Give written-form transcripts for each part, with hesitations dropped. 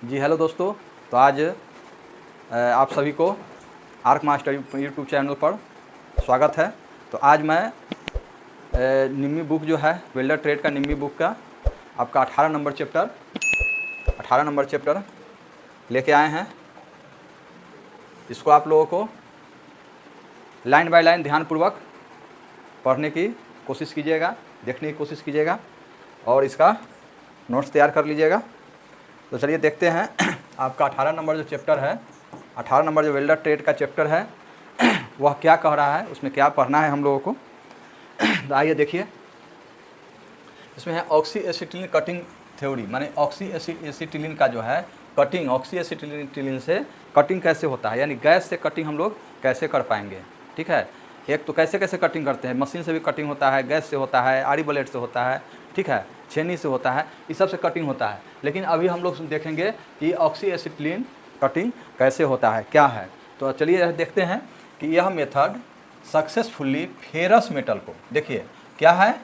जी hello दोस्तों। तो आज आप सभी को आर्क मास्टर यूट्यूब चैनल पर स्वागत है। तो आज मैं निम्मी बुक जो है वेल्डर ट्रेड का निम्मी बुक का आपका 18 नंबर चैप्टर लेके आए हैं। इसको आप लोगों को लाइन बाय लाइन ध्यानपूर्वक पढ़ने की कोशिश कीजिएगा, देखने की कोशिश कीजिएगा और इसका नोट्स तैयार कर लीजिएगा। तो चलिए देखते हैं आपका 18 नंबर जो चैप्टर है, 18 नंबर जो वेल्डर ट्रेड का चैप्टर है वह क्या कह रहा है, उसमें क्या पढ़ना है हम लोगों को। तो आइए देखिए, इसमें है ऑक्सी एसिटिलीन कटिंग थ्योरी, माने ऑक्सी एसिटिलीन का जो है कटिंग, ऑक्सी एसिटिलीन से कटिंग कैसे होता है, यानी गैस से कटिंग हम लोग कैसे कर पाएंगे। ठीक है, एक तो कैसे कैसे कटिंग करते हैं, मशीन से भी कटिंग होता है, गैस से होता है, आरी ब्लेड से होता है, ठीक है, छेनी से होता है, इस सब से कटिंग होता है। लेकिन अभी हम लोग देखेंगे कि ऑक्सी एसिटिलीन कटिंग कैसे होता है, क्या है। तो चलिए देखते हैं कि यह मेथड सक्सेसफुली फेरस मेटल को, देखिए क्या है,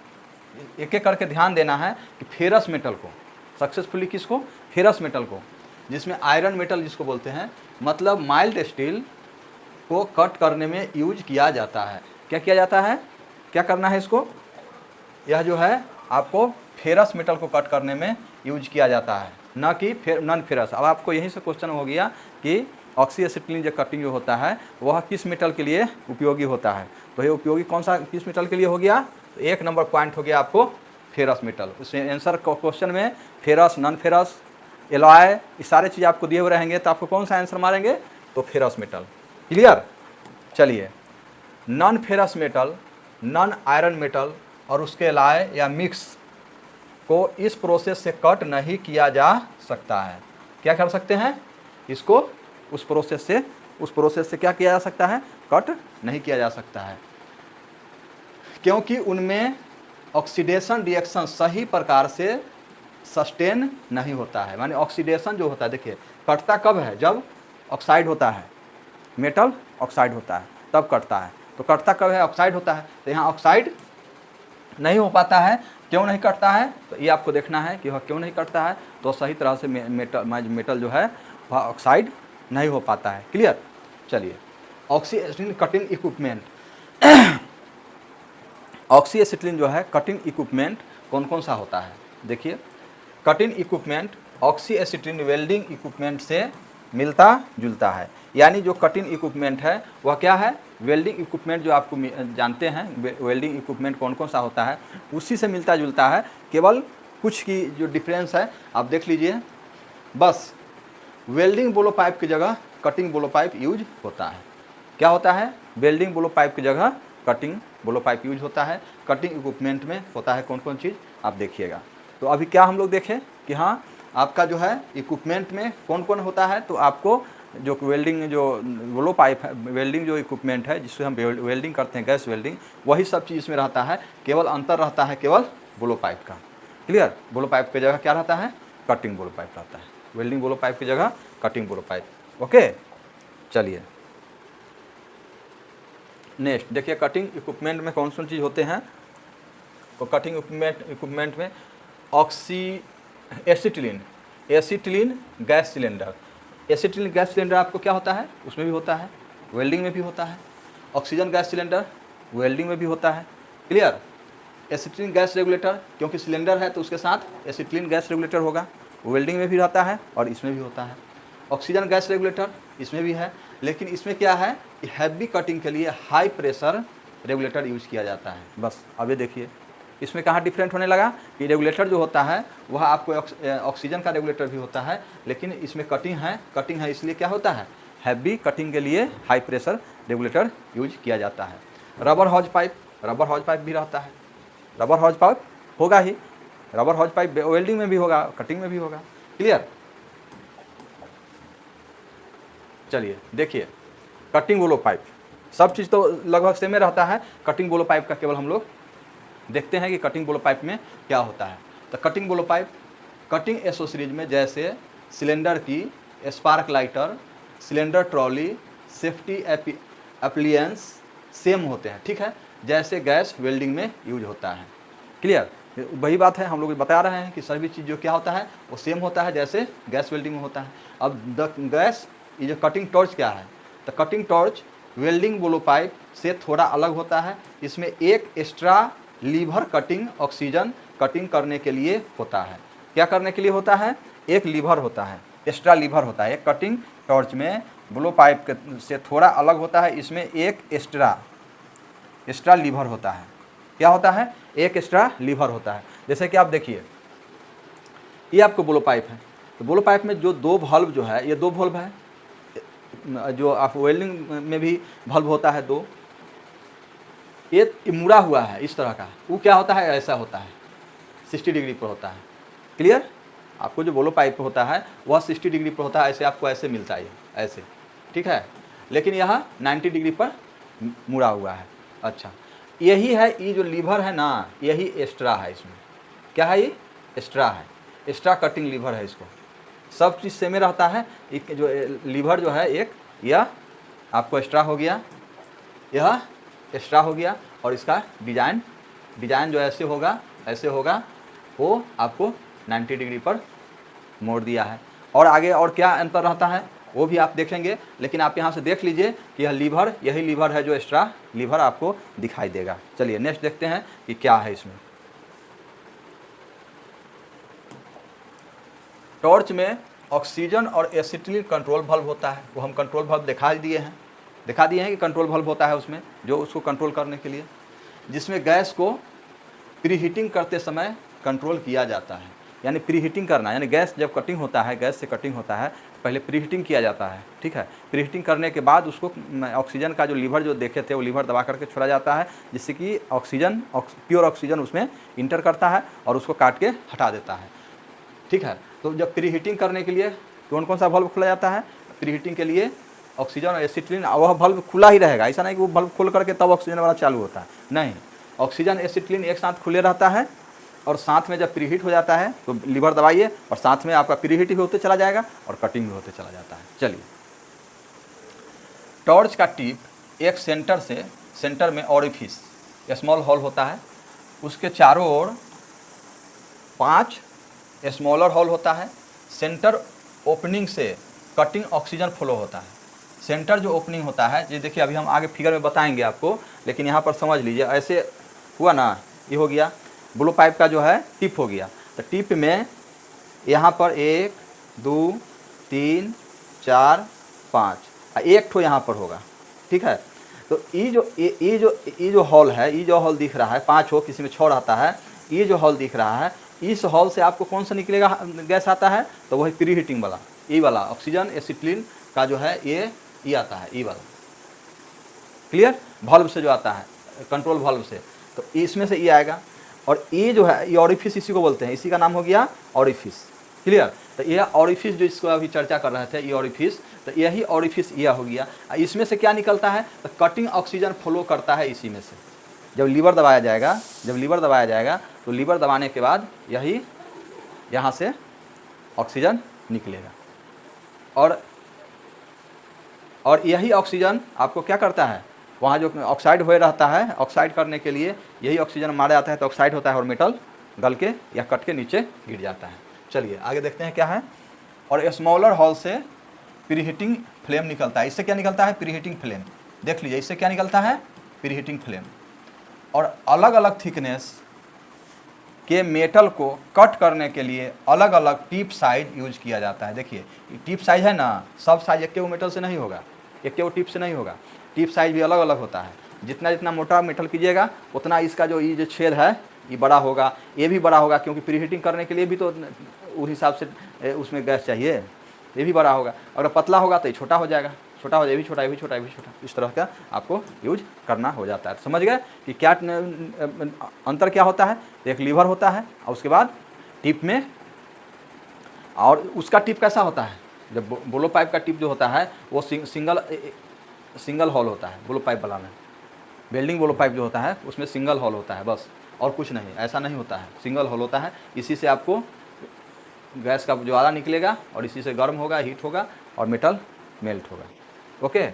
एक एक करके ध्यान देना है कि फेरस मेटल को सक्सेसफुली, किसको, फेरस मेटल को, जिसमें आयरन मेटल जिसको बोलते हैं, मतलब माइल्ड स्टील को कट करने में यूज किया जाता है। क्या किया जाता है, क्या करना है इसको, यह जो है आपको फेरस मेटल को कट करने में यूज किया जाता है, न कि नॉन फेरस। अब आपको यहीं से क्वेश्चन हो गया कि ऑक्सी एसिटिलीन जो कटिंग जो होता है वह किस मेटल के लिए उपयोगी होता है। तो ये उपयोगी कौन सा, किस मेटल के लिए हो गया, तो एक नंबर पॉइंट हो गया आपको फेरस मेटल। उसमें आंसर क्वेश्चन में फेरस, नॉन फेरस, एलॉय, ये सारे चीज़ आपको दिए हुए रहेंगे, तो आपको कौन सा आंसर मारेंगे, तो फेरस मेटल। क्लियर। चलिए, non ferrous metal, non iron metal और उसके एलॉय या मिक्स को इस प्रोसेस से कट नहीं किया जा सकता है। क्या कर सकते हैं इसको, उस प्रोसेस से क्या किया जा सकता है, कट नहीं किया जा सकता है, क्योंकि उनमें ऑक्सीडेशन रिएक्शन सही प्रकार से सस्टेन नहीं होता है। माने ऑक्सीडेशन जो होता है, देखिए कटता कब है, जब ऑक्साइड होता है, मेटल ऑक्साइड होता है तब कटता है। तो कटता कब है, ऑक्साइड होता है, तो यहाँ ऑक्साइड नहीं हो पाता है। क्यों नहीं कटता है, तो ये आपको देखना है कि वह क्यों नहीं कटता है। तो सही तरह से मेटल जो है वह ऑक्साइड नहीं हो पाता है। क्लियर। चलिए, oxy acetylene cutting equipment, oxy acetylene जो है कटिंग इक्विपमेंट कौन कौन सा होता है, देखिए cutting equipment oxy acetylene welding equipment से मिलता जुलता है। यानी जो कटिंग इक्विपमेंट है वह क्या है, वेल्डिंग इक्विपमेंट जो आपको जानते हैं, वेल्डिंग इक्विपमेंट कौन कौन सा होता है उसी से मिलता जुलता है। केवल कुछ की जो डिफरेंस है आप देख लीजिए, बस वेल्डिंग बोलो पाइप की जगह कटिंग बोलो पाइप यूज होता है। क्या होता है, वेल्डिंग बोलो पाइप की जगह कटिंग बोलो पाइप यूज होता है। कटिंग इक्विपमेंट में होता है कौन कौन चीज़ आप देखिएगा। तो अभी क्या हम लोग देखें कि हाँ आपका जो है इक्विपमेंट में कौन कौन होता है, तो आपको जो वेल्डिंग जो बोलो पाइप है, वेल्डिंग जो इक्विपमेंट है जिससे हम वेल्डिंग करते हैं, गैस वेल्डिंग, वही सब चीज़ इसमें रहता है। केवल अंतर रहता है केवल बोलो पाइप का। क्लियर। बोलो पाइप की जगह क्या रहता है, कटिंग बोलो पाइप रहता है, वेल्डिंग बोलो पाइप की जगह कटिंग बोलो पाइप। ओके। चलिए नेक्स्ट देखिए, कटिंग इक्विपमेंट में कौन सी चीज़ होते हैं। तो कटिंग इक्विपमेंट में oxy acetylene, acetylene gas cylinder, acetylene gas cylinder आपको क्या होता है, उसमें भी होता है, वेल्डिंग में भी होता है। ऑक्सीजन गैस सिलेंडर वेल्डिंग में भी होता है। क्लियर। एसिटिलीन गैस रेगुलेटर, क्योंकि सिलेंडर है तो उसके साथ एसिटिलीन गैस रेगुलेटर होगा, वेल्डिंग में भी रहता है और इसमें भी होता है। ऑक्सीजन गैस रेगुलेटर इसमें भी है, लेकिन इसमें क्या है, हैवी कटिंग के लिए हाई प्रेशर रेगुलेटर यूज किया जाता है। बस अब ये देखिए इसमें कहाँ डिफरेंट होने लगा कि रेगुलेटर जो होता है वह आपको ऑक्सीजन का रेगुलेटर भी होता है, लेकिन इसमें कटिंग है इसलिए क्या होता है, हैवी कटिंग के लिए हाई प्रेशर रेगुलेटर यूज किया जाता है। रबर हॉज पाइप भी रहता है, रबर हॉज पाइप होगा ही, रबर हॉज पाइप वेल्डिंग में भी होगा, कटिंग में भी होगा। क्लियर। चलिए देखिए, कटिंग बोलो पाइप, सब चीज़ तो लगभग सेम ही रहता है, कटिंग बोलो पाइप का केवल हम लोग देखते हैं कि कटिंग बोलो पाइप में क्या होता है। तो कटिंग बोलो पाइप कटिंग एसेसरीज में जैसे सिलेंडर की, spark lighter, cylinder trolley, safety appliances same होते हैं। ठीक है, जैसे गैस वेल्डिंग में यूज होता है। क्लियर। वही बात है, हम लोग बता रहे हैं कि सभी चीज़ जो क्या होता है वो सेम होता है जैसे गैस वेल्डिंग में होता है। अब द गैस, ये जो कटिंग टॉर्च क्या है, तो cutting torch welding blow pipe से थोड़ा अलग होता है। इसमें एक extra lever cutting oxygen cutting करने के लिए होता है। क्या करने के लिए होता है? एक लीवर होता है, एक्स्ट्रा लीवर होता है। एक कटिंग टॉर्च में ब्लो पाइप से थोड़ा अलग होता है, इसमें एक एक्स्ट्रा लीवर होता है। क्या होता है? एक एक्स्ट्रा लीवर होता है। जैसे कि आप देखिए, ये आपको ब्लो पाइप है, तो ब्लो पाइप में जो दो वाल्व जो है, ये दो वाल्व है, जो आप वेल्डिंग में भी वाल्व होता है दो, ये मुड़ा हुआ है इस तरह का, वो क्या होता है? ऐसा होता है, 60 डिग्री पर होता है। क्लियर? आपको जो ब्लो पाइप होता है वह 60 डिग्री पर होता है, ऐसे आपको ऐसे मिलता है, ऐसे, ठीक है। लेकिन यहाँ 90 डिग्री पर मुड़ा हुआ है। अच्छा, यही है, ये जो लीवर है ना, यही एक्स्ट्रा है इसमें। क्या है? ये एक्स्ट्रा है, एक्स्ट्रा कटिंग लीवर है। इसको सब चीज़ सेम रहता है। एक जो लीवर जो है, एक यह आपको एक्स्ट्रा हो गया, यह एक्स्ट्रा हो गया, और इसका डिज़ाइन जो ऐसे होगा, वो आपको 90 डिग्री पर मोड़ दिया है। और आगे और क्या अंतर रहता है वो भी आप देखेंगे, लेकिन आप यहाँ से देख लीजिए कि यह लीवर, यही लीवर है जो एक्स्ट्रा लीवर आपको दिखाई देगा। चलिए नेक्स्ट देखते हैं कि क्या है इसमें। टॉर्च में ऑक्सीजन और एसिटिलीन कंट्रोल वाल्व होता है, वो हम कंट्रोल वाल्व दिखा दिए हैं कि कंट्रोल वाल्व होता है उसमें, जो उसको कंट्रोल करने के लिए, जिसमें गैस को प्रीहीटिंग करते समय कंट्रोल किया जाता है। यानी प्रीहीटिंग करना, यानी गैस जब कटिंग होता है, गैस से कटिंग होता है, पहले प्रीहीटिंग किया जाता है, ठीक है। प्रीहीटिंग करने के बाद उसको ऑक्सीजन का जो लीवर जो देखे थे, वो लीवर दबा करके छोड़ा जाता है, जिससे कि ऑक्सीजन, प्योर ऑक्सीजन उसमें इंटर करता है और उसको काट के हटा देता है, ठीक है। तो जब प्रीहीटिंग करने के लिए कौन कौन सा वाल्व खोला जाता है? प्रीहीटिंग के लिए ऑक्सीजन और एसिटिलीन, वह वाल्व खुला ही रहेगा, ऐसा नहीं कि वो वाल्व खोल करके तब ऑक्सीजन वाला चालू होता है, नहीं। ऑक्सीजन एसिटिलीन एक साथ खुले रहता है, और साथ में जब प्रीहीट हो जाता है तो लीवर दबाइए, और साथ में आपका प्रीहीट भी होते चला जाएगा और कटिंग भी होते चला जाता है। चलिए, टॉर्च का टिप एक सेंटर में ऑरिफिस, स्मॉल होल होता है, उसके चारों ओर 5 स्मॉलर होल होता है। सेंटर ओपनिंग से कटिंग ऑक्सीजन फ्लो होता है। सेंटर जो ओपनिंग होता है, ये देखिए, अभी हम आगे फिगर में बताएंगे आपको, लेकिन यहाँ पर समझ लीजिए, ऐसे हुआ ना, ये हो गया ब्लो पाइप का जो है टिप हो गया। तो टिप में यहाँ पर 1 2 3 4 5 एक ठो यहाँ पर होगा, ठीक है। तो ये जो हॉल है, ये जो हॉल दिख रहा है, 5 हो, किसी में 6 रहता है, ये जो हॉल दिख रहा है, इस हॉल से आपको कौन सा निकलेगा गैस आता है? तो वही प्रीहीटिंग वाला, ये वाला ऑक्सीजन एसिटिलीन का जो है, ये आता है, ये वाला। क्लियर? वाल्व से जो आता है, कंट्रोल वाल्व से, तो इसमें से ये आएगा। और ये जो है, ये ऑरिफिस इसी को बोलते हैं, इसी का नाम हो गया ऑरिफिस। क्लियर? तो ये ऑरिफिस जो इसको अभी चर्चा कर रहे थे, ये ऑरिफिस, तो यही ऑरिफिस यह हो गया। इसमें से क्या निकलता है? तो कटिंग ऑक्सीजन फ्लो करता है इसी में से। जब लीवर दबाया जाएगा, तो लीवर दबाने के बाद यही यहाँ से ऑक्सीजन निकलेगा, और यही ऑक्सीजन आपको क्या करता है? वहाँ जो ऑक्साइड हुए रहता है, ऑक्साइड करने के लिए यही ऑक्सीजन मारा जाता है, तो ऑक्साइड होता है और मेटल गल के या कट के नीचे गिर जाता है। चलिए आगे देखते हैं क्या है। और स्मॉलर हॉल से प्रीहीटिंग फ्लेम निकलता है। इससे क्या निकलता है? Preheating flame. देख लीजिए, इससे क्या निकलता है? Preheating flame. और अलग अलग थिकनेस के मेटल को कट करने के लिए अलग अलग टिप साइज यूज किया जाता है। देखिए, टिप साइज है ना, सब साइज एक मेटल से नहीं होगा, एक टिप से नहीं होगा, टिप साइज भी अलग अलग होता है। जितना जितना मोटा मेटल कीजिएगा, उतना इसका जो ये जो छेद है ये बड़ा होगा, ये भी बड़ा होगा, क्योंकि प्रीहीटिंग करने के लिए भी तो उस हिसाब से उसमें गैस चाहिए, ये भी बड़ा होगा। अगर पतला होगा तो ये छोटा हो जाएगा, छोटा हो जाए, भी छोटा, ये भी छोटा, ये भी छोटा, इस तरह का आपको यूज करना हो जाता है। तो समझ गए कि क्या अंतर क्या होता है? एक लीवर होता है, और उसके बाद टिप में, और उसका टिप कैसा होता है? जब ब्लो पाइप का टिप जो होता है वो सिंगल हॉल होता है। ब्लो पाइप वाला में, वेल्डिंग ब्लो पाइप जो होता है उसमें सिंगल हॉल होता है, बस, और कुछ नहीं, ऐसा नहीं होता है, सिंगल हॉल होता है। इसी से आपको गैस का ज्वाला निकलेगा, और इसी से गर्म होगा, हीट होगा, और मेटल मेल्ट होगा। ओके,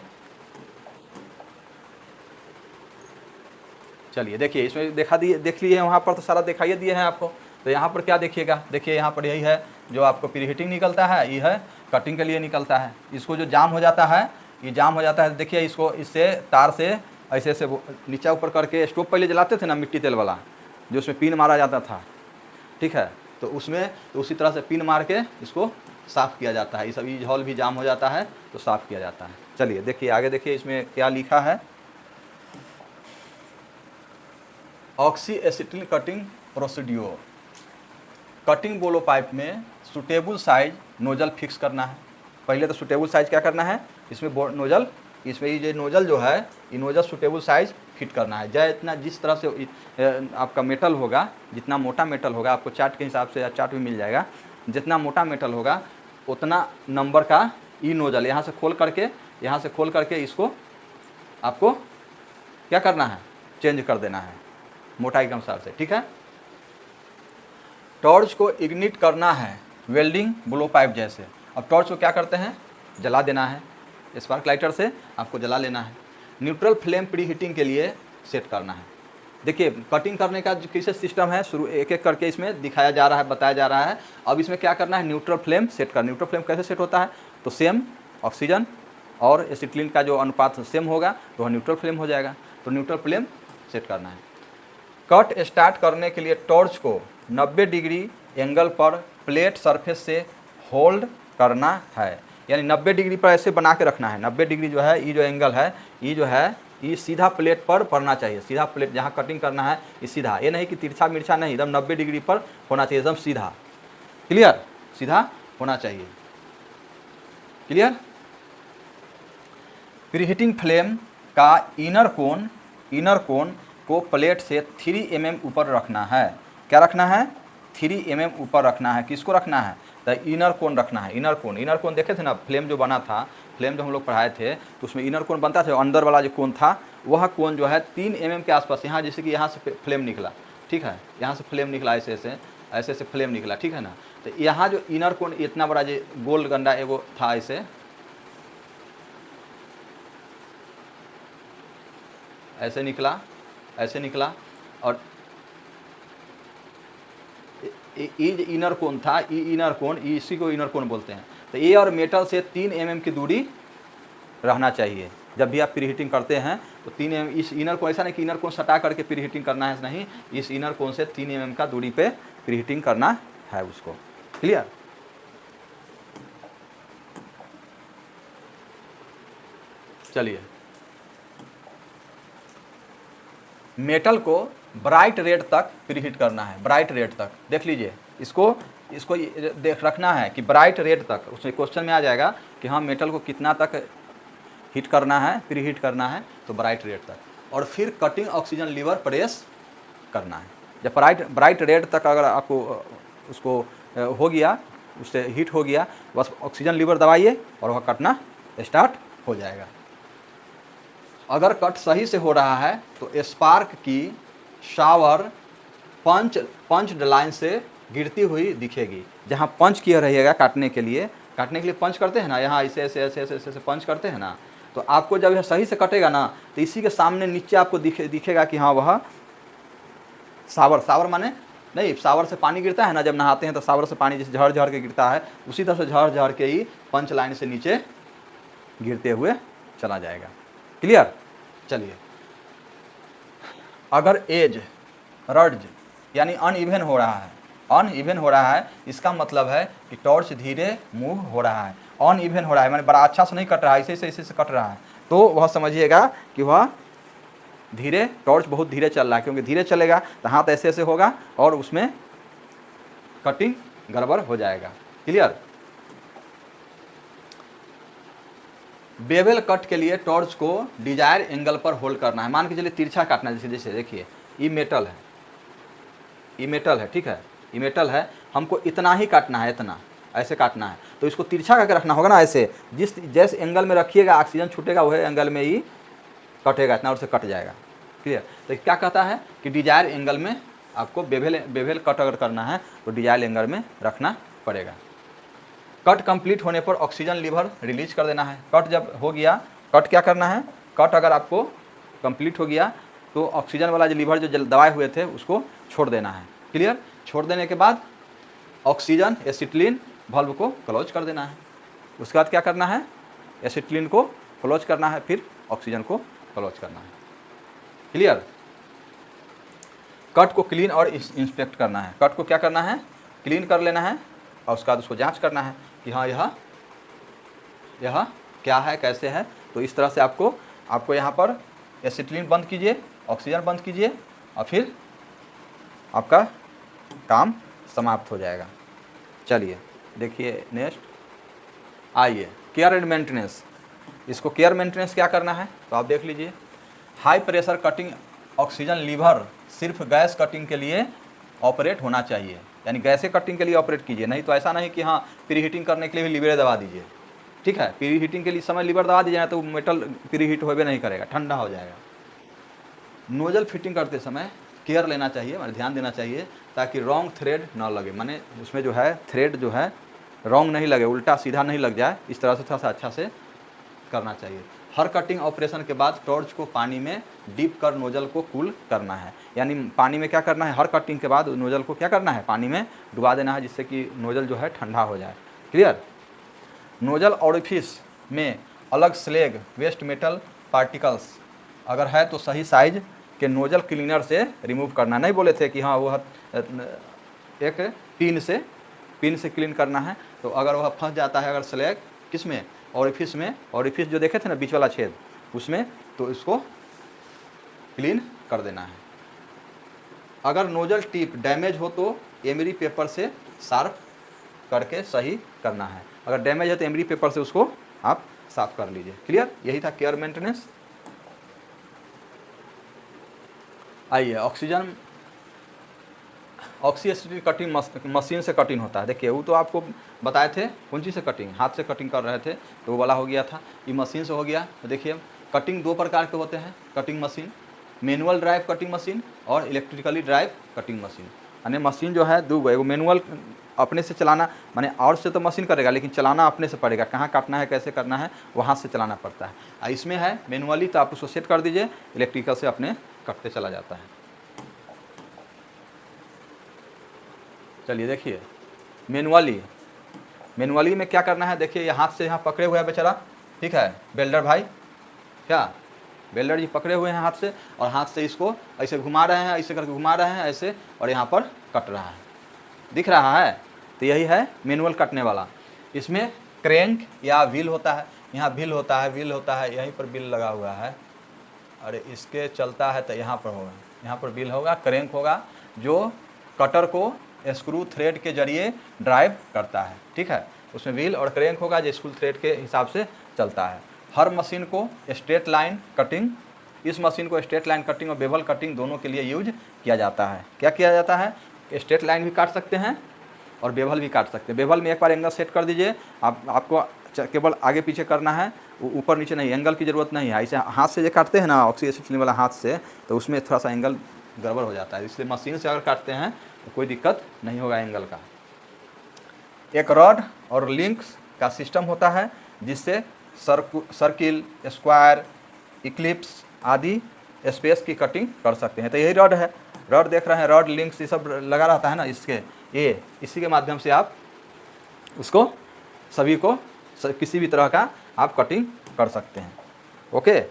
चलिए देखिए, इसमें देख लिए वहाँ पर तो सारा दिखाइए दिए हैं आपको। तो यहाँ पर क्या देखिएगा, देखिए यहाँ पर यही है जो आपको प्री हीटिंग निकलता है, ये है कटिंग के लिए निकलता है। इसको जो जाम हो जाता है, ये जाम हो जाता है, देखिए इसको इससे तार से ऐसे ऐसे नीचा ऊपर करके स्टोव पहले जलाते थे ना मिट्टी तेल वाला, जो उसमें पिन मारा जाता था, ठीक है, तो उसमें तो उसी तरह से पिन मार के इसको साफ़ किया जाता है। ये सब हॉल भी जाम हो जाता है तो साफ़ किया जाता है। चलिए देखिए आगे, देखिए इसमें क्या लिखा है, oxy acetyl cutting procedure. Cutting बोलो पाइप में सूटेबल साइज नोजल फिक्स करना है। पहले तो सूटेबल साइज क्या करना है, इसमें नोजल, इसमें ये नोजल जो है ये नोजल सूटेबल साइज फिट करना है। चाहे इतना जिस तरह से आपका मेटल होगा, जितना मोटा मेटल होगा, आपको चार्ट के हिसाब से या चार्ट भी मिल जाएगा, जितना मोटा मेटल होगा उतना नंबर का ई नोजल यहाँ से खोल करके इसको आपको क्या करना है, चेंज कर देना है मोटाई के अनुसार से, ठीक है। टॉर्च को इग्निट करना है वेल्डिंग ब्लो पाइप जैसे। अब टॉर्च को क्या करते हैं, जला देना है, स्पार्क लाइटर से आपको जला लेना है। न्यूट्रल फ्लेम प्री हीटिंग के लिए सेट करना है। देखिए कटिंग करने का कैसे सिस्टम है, शुरू एक एक करके इसमें दिखाया जा रहा है, बताया जा रहा है। अब इसमें क्या करना है, न्यूट्रल फ्लेम सेट करना। न्यूट्रल फ्लेम कैसे सेट होता है, तो सेम ऑक्सीजन और एसिटिलीन का जो अनुपात सेम होगा तो वह न्यूट्रल फ्लेम हो जाएगा। तो न्यूट्रल फ्लेम सेट करना है। कट स्टार्ट करने के लिए टॉर्च को 90 डिग्री एंगल पर प्लेट सरफेस से होल्ड करना है, यानी 90 डिग्री पर ऐसे बना के रखना है। 90 डिग्री जो है, ये जो एंगल है, ये जो है ये सीधा प्लेट पर पड़ना चाहिए। सीधा प्लेट जहाँ कटिंग करना है ये सीधा, ये नहीं कि तिरछा मिर्छा नहीं, एकदम 90 डिग्री पर होना चाहिए, एकदम सीधा। क्लियर, सीधा होना चाहिए। क्लियर। प्रीहीटिंग फ्लेम का इनर कोन को प्लेट से 3 mm ऊपर रखना है। क्या रखना है, 3 mm ऊपर रखना है। किसको रखना है, तो इनर कोन रखना है। इनर कोन देखे थे ना, फ्लेम जो बना था, फ्लेम जो हम लोग पढ़ाए थे तो उसमें इनर कोन बनता था। अंदर वाला जो कोन था वह कोन जो है 3 mm के आसपास, यहाँ जैसे कि यहाँ से फ्लेम निकला, ठीक है, यहाँ से फ्लेम निकला, ऐसे फ्लेम निकला, ठीक है ना। तो यहाँ जो इनर कोन इतना बड़ा जो गोल गंडा एगो था, ऐसे निकला और ये जो इनर कोन था, ये इनर कोन, इसी को इनर कोन बोलते हैं। तो ये और मेटल से 3 mm की दूरी रहना चाहिए। जब भी आप प्रीहीटिंग करते हैं तो 3 mm, इस इनर कोन, ऐसा नहीं कि इनर कोन सटा करके प्रीहीटिंग करना है, नहीं, इस इनर कोन से 3 mm का दूरी पे प्रीहीटिंग करना है उसको। क्लियर। चलिए, मेटल को ब्राइट रेड तक प्रीहीट करना है। ब्राइट रेड तक देख लीजिए, इसको देख रखना है कि ब्राइट रेड तक। उसमें क्वेश्चन में आ जाएगा कि हाँ मेटल को कितना तक हीट करना है, प्रीहीट करना है, तो ब्राइट रेड तक। और फिर कटिंग ऑक्सीजन लीवर प्रेस करना है। जब ब्राइट रेड तक अगर आपको उसको हो गया, उससे हीट हो गया, बस ऑक्सीजन लीवर दबाइए और वह कटना स्टार्ट हो जाएगा। अगर कट सही से हो रहा है तो स्पार्क की शावर पंच लाइन से गिरती हुई दिखेगी। जहाँ पंच किया रहेगा काटने के लिए पंच करते हैं ना, यहाँ ऐसे पंच करते हैं ना, तो आपको जब यह सही से कटेगा ना तो इसी के सामने नीचे आपको दिखेगा कि हाँ वह सावर माने नहीं, सावर से पानी गिरता है ना, जब नहाते हैं तो सावर से पानी जैसे झड़ झड़ के गिरता है, उसी तरह से झड़ झड़ के ही पंच लाइन से नीचे गिरते हुए चला जाएगा। क्लियर। चलिए, अगर एज रड्ज यानी अनइवन हो रहा है, इसका मतलब है कि टॉर्च धीरे मूव हो रहा है। अनइवन हो रहा है माने बड़ा अच्छा से नहीं कट रहा है, ऐसे से कट रहा है, तो वह समझिएगा कि वह धीरे, टॉर्च बहुत धीरे चल रहा है, क्योंकि धीरे चलेगा तो हाथ ऐसे होगा और उसमें कटिंग गड़बड़ हो जाएगा। क्लियर। बेवल कट के लिए टॉर्च को डिजायर एंगल पर होल्ड करना है। मान के चलिए तिरछा काटना है, जैसे देखिए ये मेटल है, ठीक है, ये मेटल है, हमको इतना ही काटना है, इतना ऐसे काटना है, तो इसको तिरछा करके रखना होगा ना, ऐसे जैसे एंगल में रखिएगा ऑक्सीजन छूटेगा वही एंगल में ही कटेगा, इतना और से कट जाएगा। क्लियर। तो क्या कहता है कि डिजायर एंगल में आपको बेवल कट अगर करना है तो डिजायर एंगल में रखना पड़ेगा। कट कंप्लीट होने पर ऑक्सीजन लीवर रिलीज कर देना है। कट जब हो गया, कट क्या करना है, कट अगर आपको कंप्लीट हो गया तो ऑक्सीजन वाला जो लीवर जो दबाए हुए थे उसको छोड़ देना है। क्लियर? छोड़ देने के बाद ऑक्सीजन एसिटिलीन वाल्व को क्लोज कर देना है। उसके बाद क्या करना है? एसिटिलीन को क्लोज करना है, फिर ऑक्सीजन को क्लोज करना है। क्लियर? कट को क्लीन और इंस्पेक्ट करना है। कट को क्या करना है? क्लीन कर लेना है और उसके बाद उसको जांच करना है कि हाँ यह क्या है, कैसे है। तो इस तरह से आपको यहाँ पर एसिटिलीन बंद कीजिए, ऑक्सीजन बंद कीजिए और फिर आपका काम समाप्त हो जाएगा। चलिए देखिए नेक्स्ट, आइए केयर एंड मेंटेनेंस। इसको केयर मेंटेनेंस क्या करना है तो आप देख लीजिए। High pressure cutting oxygen lever सिर्फ गैस कटिंग के लिए ऑपरेट होना चाहिए, यानी गैसे कटिंग के लिए ऑपरेट कीजिए, नहीं तो ऐसा नहीं कि हाँ प्री हीटिंग करने के लिए भी लीवर दबा दीजिए। ठीक है, प्री हीटिंग के लिए समय लीवर दबा दीजिए ना तो मेटल प्री हीट होबे नहीं करेगा, ठंडा हो जाएगा। नोजल फिटिंग करते समय केयर लेना चाहिए, माने ध्यान देना चाहिए ताकि रॉन्ग थ्रेड ना लगे, माने उसमें जो है थ्रेड जो है रॉन्ग नहीं लगे, उल्टा सीधा नहीं लग जाए। इस तरह से थोड़ा सा अच्छा से करना चाहिए। हर कटिंग ऑपरेशन के बाद टॉर्च को पानी में डीप कर नोजल को कूल करना है, यानी पानी में क्या करना है, हर कटिंग के बाद नोजल को क्या करना है, पानी में डुबा देना है, जिससे कि नोजल जो है ठंडा हो जाए। क्लियर? नोजल ऑरिफिस में अलग स्लैग वेस्ट मेटल पार्टिकल्स अगर है तो सही साइज के नोजल क्लीनर से रिमूव करना। नहीं बोले थे कि हाँ वह एक पिन से क्लीन करना है, तो अगर वह फंस जाता है अगर स्लैग किस में, ऑरिफिस में, ऑरिफिस जो देखे थे ना बीच वाला छेद उसमें, तो इसको क्लीन कर देना है। अगर नोजल टिप डैमेज हो तो एमरी पेपर से शार्प करके सही करना है। अगर डैमेज है तो एमरी पेपर से उसको आप साफ कर लीजिए। क्लियर? यही था केयर मेंटेनेंस। आइए ऑक्सी एसिड कटिंग मशीन से कटिंग होता है। देखिए वो तो आपको बताए थे कौन चीज़ से कटिंग, हाथ से कटिंग कर रहे थे तो वो वाला हो गया था, ये मशीन से हो गया। तो देखिए कटिंग दो प्रकार के होते हैं cutting machine, manual drive cutting machine और इलेक्ट्रिकली ड्राइव कटिंग मशीन। यानी मशीन जो है दो गो, एगो मैनुअल अपने से चलाना, माने और से तो मशीन करेगा लेकिन चलाना अपने से पड़ेगा, कहाँ काटना है कैसे करना है वहाँ से चलाना पड़ता है। इसमें है मैनुअली तो आप उसको सेट कर दीजिए, इलेक्ट्रिकल से अपने कटते चला जाता है। चलिए देखिए मैनुअली में क्या करना है। देखिए ये हाथ से यहाँ पकड़े हुए हैं बेचारा, ठीक है, वेल्डर भाई, क्या वेल्डर जी पकड़े हुए हैं हाथ से, और हाथ से इसको ऐसे घुमा रहे हैं, ऐसे करके घुमा रहे हैं ऐसे, और यहाँ पर कट रहा है, दिख रहा है। तो यही है मैनुअल कटने वाला। इसमें क्रैंक या व्हील होता है, यहाँ व्हील होता है, यहीं पर व्हील लगा हुआ है, और इसके चलता है तो यहाँ पर होगा, यहाँ पर व्हील होगा, क्रैंक होगा जो कटर को स्क्रू थ्रेड के जरिए ड्राइव करता है। ठीक है, उसमें व्हील और क्रैंक होगा जो स्क्रू थ्रेड के हिसाब से चलता है। हर मशीन को स्ट्रेट लाइन कटिंग, इस मशीन को स्ट्रेट लाइन कटिंग और बेवल कटिंग दोनों के लिए यूज किया जाता है। क्या किया जाता है? स्ट्रेट लाइन भी काट सकते हैं और बेवल भी काट सकते हैं। बेवल में एक बार एंगल सेट कर दीजिए, आपको केवल आगे पीछे करना है, ऊपर नीचे नहीं, एंगल की ज़रूरत नहीं है। ऐसे हाथ से जो काटते हैं ना ऑक्सी एसिड वाला हाथ से, तो उसमें थोड़ा सा एंगल गड़बड़ हो जाता है, इसलिए मशीन से अगर काटते हैं तो कोई दिक्कत नहीं होगा एंगल का। एक रॉड और लिंक्स का सिस्टम होता है जिससे सर्किल, स्क्वायर, इक्लिप्स आदि स्पेस की कटिंग कर सकते हैं। तो यही रॉड है, रॉड देख रहे हैं, रॉड लिंक्स ये सब लगा रहता है ना, ये इसी के माध्यम से आप उसको सभी को किसी भी तरह का आप कटिंग कर सकते हैं। ओके,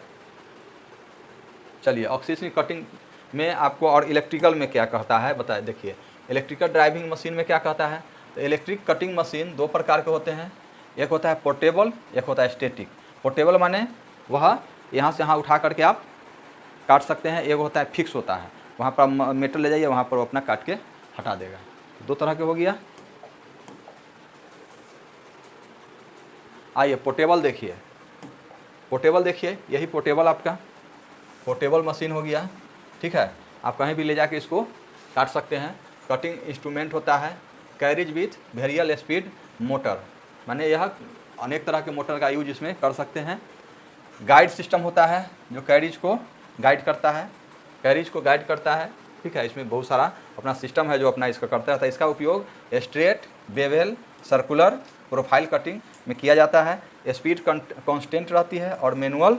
चलिए ऑक्सीजन कटिंग में आपको और इलेक्ट्रिकल में क्या कहता है बताए। देखिए इलेक्ट्रिकल ड्राइविंग मशीन में क्या कहता है, तो इलेक्ट्रिक कटिंग मशीन दो प्रकार के होते हैं, एक होता है पोर्टेबल, एक होता है स्टैटिक। पोर्टेबल माने वह यहाँ से यहाँ उठा करके आप काट सकते हैं, एक होता है फिक्स होता है, वहाँ पर मेटल ले जाइए वहाँ पर वो अपना काट के हटा देगा। दो तरह के हो गया। आइए पोर्टेबल देखिए, पोर्टेबल देखिए, यही पोर्टेबल आपका पोर्टेबल मशीन हो गया। ठीक है, आप कहीं भी ले जाके इसको काट सकते हैं। कटिंग इंस्ट्रूमेंट होता है कैरिज विथ वेरियल स्पीड मोटर, माने यह अनेक तरह के मोटर का यूज इसमें कर सकते हैं। गाइड सिस्टम होता है जो कैरिज को गाइड करता है, ठीक है, इसमें बहुत सारा अपना सिस्टम है जो अपना इसका करता है। तो इसका उपयोग straight, Wavell, circular, profile cutting में किया जाता है। स्पीड कांस्टेंट रहती है और मैनुअल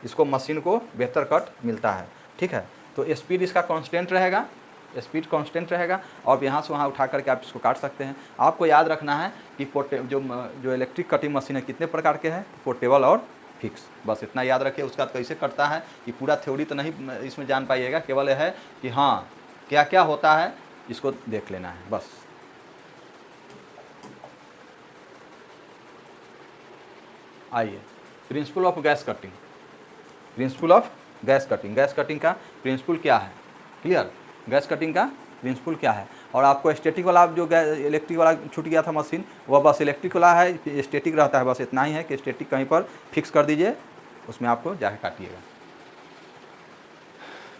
इसको मशीन को बेहतर कट मिलता है। ठीक है, तो स्पीड इसका कांस्टेंट रहेगा, स्पीड कांस्टेंट रहेगा और यहाँ से वहाँ उठा करके आप इसको काट सकते हैं। आपको याद रखना है कि जो इलेक्ट्रिक कटिंग मशीन है कितने प्रकार के हैं, पोर्टेबल और फिक्स, बस इतना याद रखिए। उसका कैसे कटता है कि पूरा थ्योरी तो नहीं इसमें जान पाइएगा, केवल यह है कि हाँ क्या क्या होता है इसको देख लेना है बस। आइए, principle of gas cutting, principle of gas cutting, gas cutting का प्रिंसिपल क्या है, क्लियर, गैस कटिंग का प्रिंसिपल क्या है। और आपको स्टैटिक वाला जो इलेक्ट्रिक वाला छूट गया था मशीन, वह बस इलेक्ट्रिक वाला है, स्टैटिक रहता है, बस इतना ही है कि स्टैटिक कहीं पर फिक्स कर दीजिए, उसमें आपको जाके काटिएगा।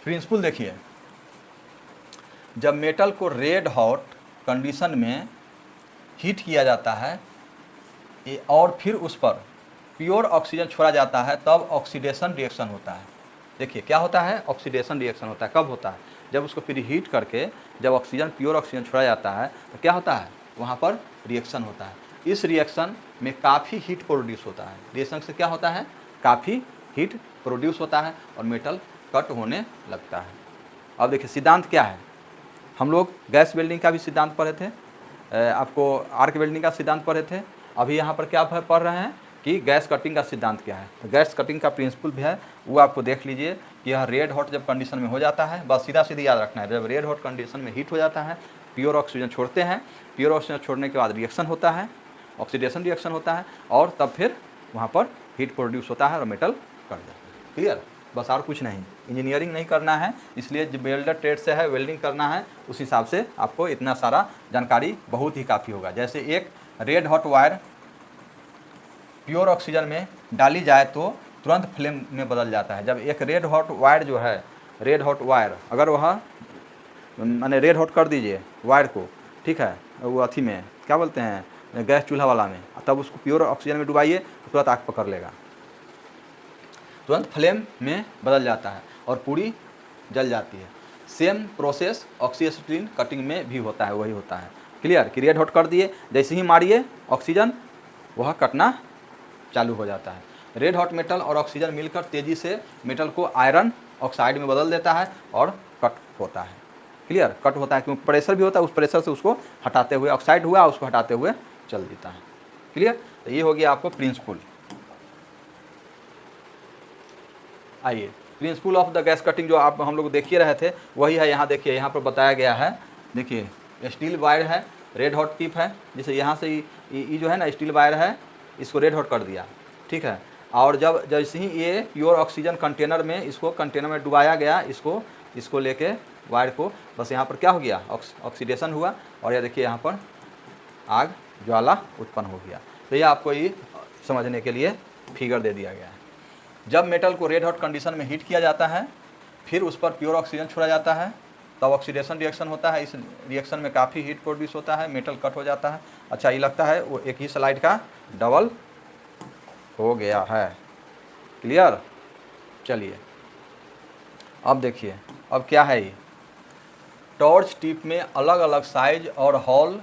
प्रिंसिपल देखिए, जब मेटल को रेड हॉट कंडीशन में हीट किया जाता है और फिर उस पर प्योर ऑक्सीजन छोड़ा जाता है, तब ऑक्सीडेशन रिएक्शन होता है। देखिए क्या होता है, ऑक्सीडेशन रिएक्शन होता है। कब होता है, जब उसको प्री हीट करके जब ऑक्सीजन प्योर ऑक्सीजन छोड़ा जाता है तो क्या होता है, वहाँ पर रिएक्शन होता है। इस रिएक्शन में काफ़ी हीट प्रोड्यूस होता है, रिएक्शन से क्या होता है, काफ़ी हीट प्रोड्यूस होता है और मेटल कट होने लगता है। अब देखिए सिद्धांत क्या है, हम लोग गैस वेल्डिंग का भी सिद्धांत पढ़े थे, आपको आर्क वेल्डिंग का सिद्धांत पढ़े थे। अभी यहाँ पर क्या पढ़ रहे हैं कि गैस कटिंग का सिद्धांत क्या है। तो गैस कटिंग का प्रिंसिपल भी है, वो आपको देख लीजिए कि यह रेड हॉट जब कंडीशन में हो जाता है, बस सीधा सीधी याद रखना है, जब रेड हॉट कंडीशन में हीट हो जाता है, प्योर ऑक्सीजन छोड़ते हैं, प्योर ऑक्सीजन छोड़ने के बाद रिएक्शन होता है, ऑक्सीडेशन रिएक्शन होता है और तब फिर वहाँ पर हीट प्रोड्यूस होता है और मेटल कट जाता है। क्लियर, बस और कुछ नहीं, इंजीनियरिंग नहीं करना है, इसलिए जो वेल्डर ट्रेड से है वेल्डिंग करना है, उस हिसाब से आपको इतना सारा जानकारी बहुत ही काफ़ी होगा। जैसे एक red hot wire pure oxygen में डाली जाए तो तुरंत फ्लेम में बदल जाता है। जब एक रेड हॉट वायर जो है, रेड हॉट वायर अगर वह मैंने रेड हॉट कर दीजिए वायर को, ठीक है, वो अथी में क्या बोलते हैं गैस चूल्हा वाला में, तब उसको प्योर ऑक्सीजन में डुबाइए तो तुरंत आग पकड़ लेगा, तुरंत फ्लेम में बदल जाता है और पूरी जल जाती है। सेम प्रोसेस ऑक्सीएसिटिलीन कटिंग में भी होता है, वही होता है। क्लियर, कि रेड हॉट कर दिए, जैसे ही मारिए ऑक्सीजन वह कटना चालू हो जाता है। रेड हॉट मेटल और ऑक्सीजन मिलकर तेज़ी से मेटल को आयरन ऑक्साइड में बदल देता है और कट होता है। क्लियर, कट होता है क्योंकि प्रेशर भी होता है, उस प्रेशर से उसको हटाते हुए ऑक्साइड हुआ उसको हटाते हुए चल देता है। क्लियर, तो ये हो गया आपको प्रिंसिपल। आइए, principle of the gas cutting जो आप हम लोग देखिए रहे थे वही है, यहाँ देखिए, यहाँ पर बताया गया है। देखिए स्टील वायर है, रेड हॉट टिप है, जैसे यहाँ से ये जो है ना स्टील वायर है, इसको रेड हॉट कर दिया, ठीक है। और जब जैसे ही ये प्योर ऑक्सीजन कंटेनर में, इसको कंटेनर में डुबाया गया, इसको लेके वायर को, बस यहाँ पर क्या हो गया, ऑक्सीडेशन हुआ और ये देखिए यहाँ पर आग ज्वाला उत्पन्न हो गया। तो ये आपको ये समझने के लिए फिगर दे दिया गया है। जब मेटल को रेड हॉट कंडीशन में हीट किया जाता है, फिर उस पर प्योर ऑक्सीजन छोड़ा जाता है, तब ऑक्सीडेशन रिएक्शन होता है। इस रिएक्शन में काफ़ी हीट प्रोड्यूस होता है, मेटल कट हो जाता है। अच्छा, ये लगता है वो एक ही स्लाइड का डबल हो गया है। क्लियर, चलिए अब देखिए, अब क्या है ये, टॉर्च टिप में अलग अलग साइज और हॉल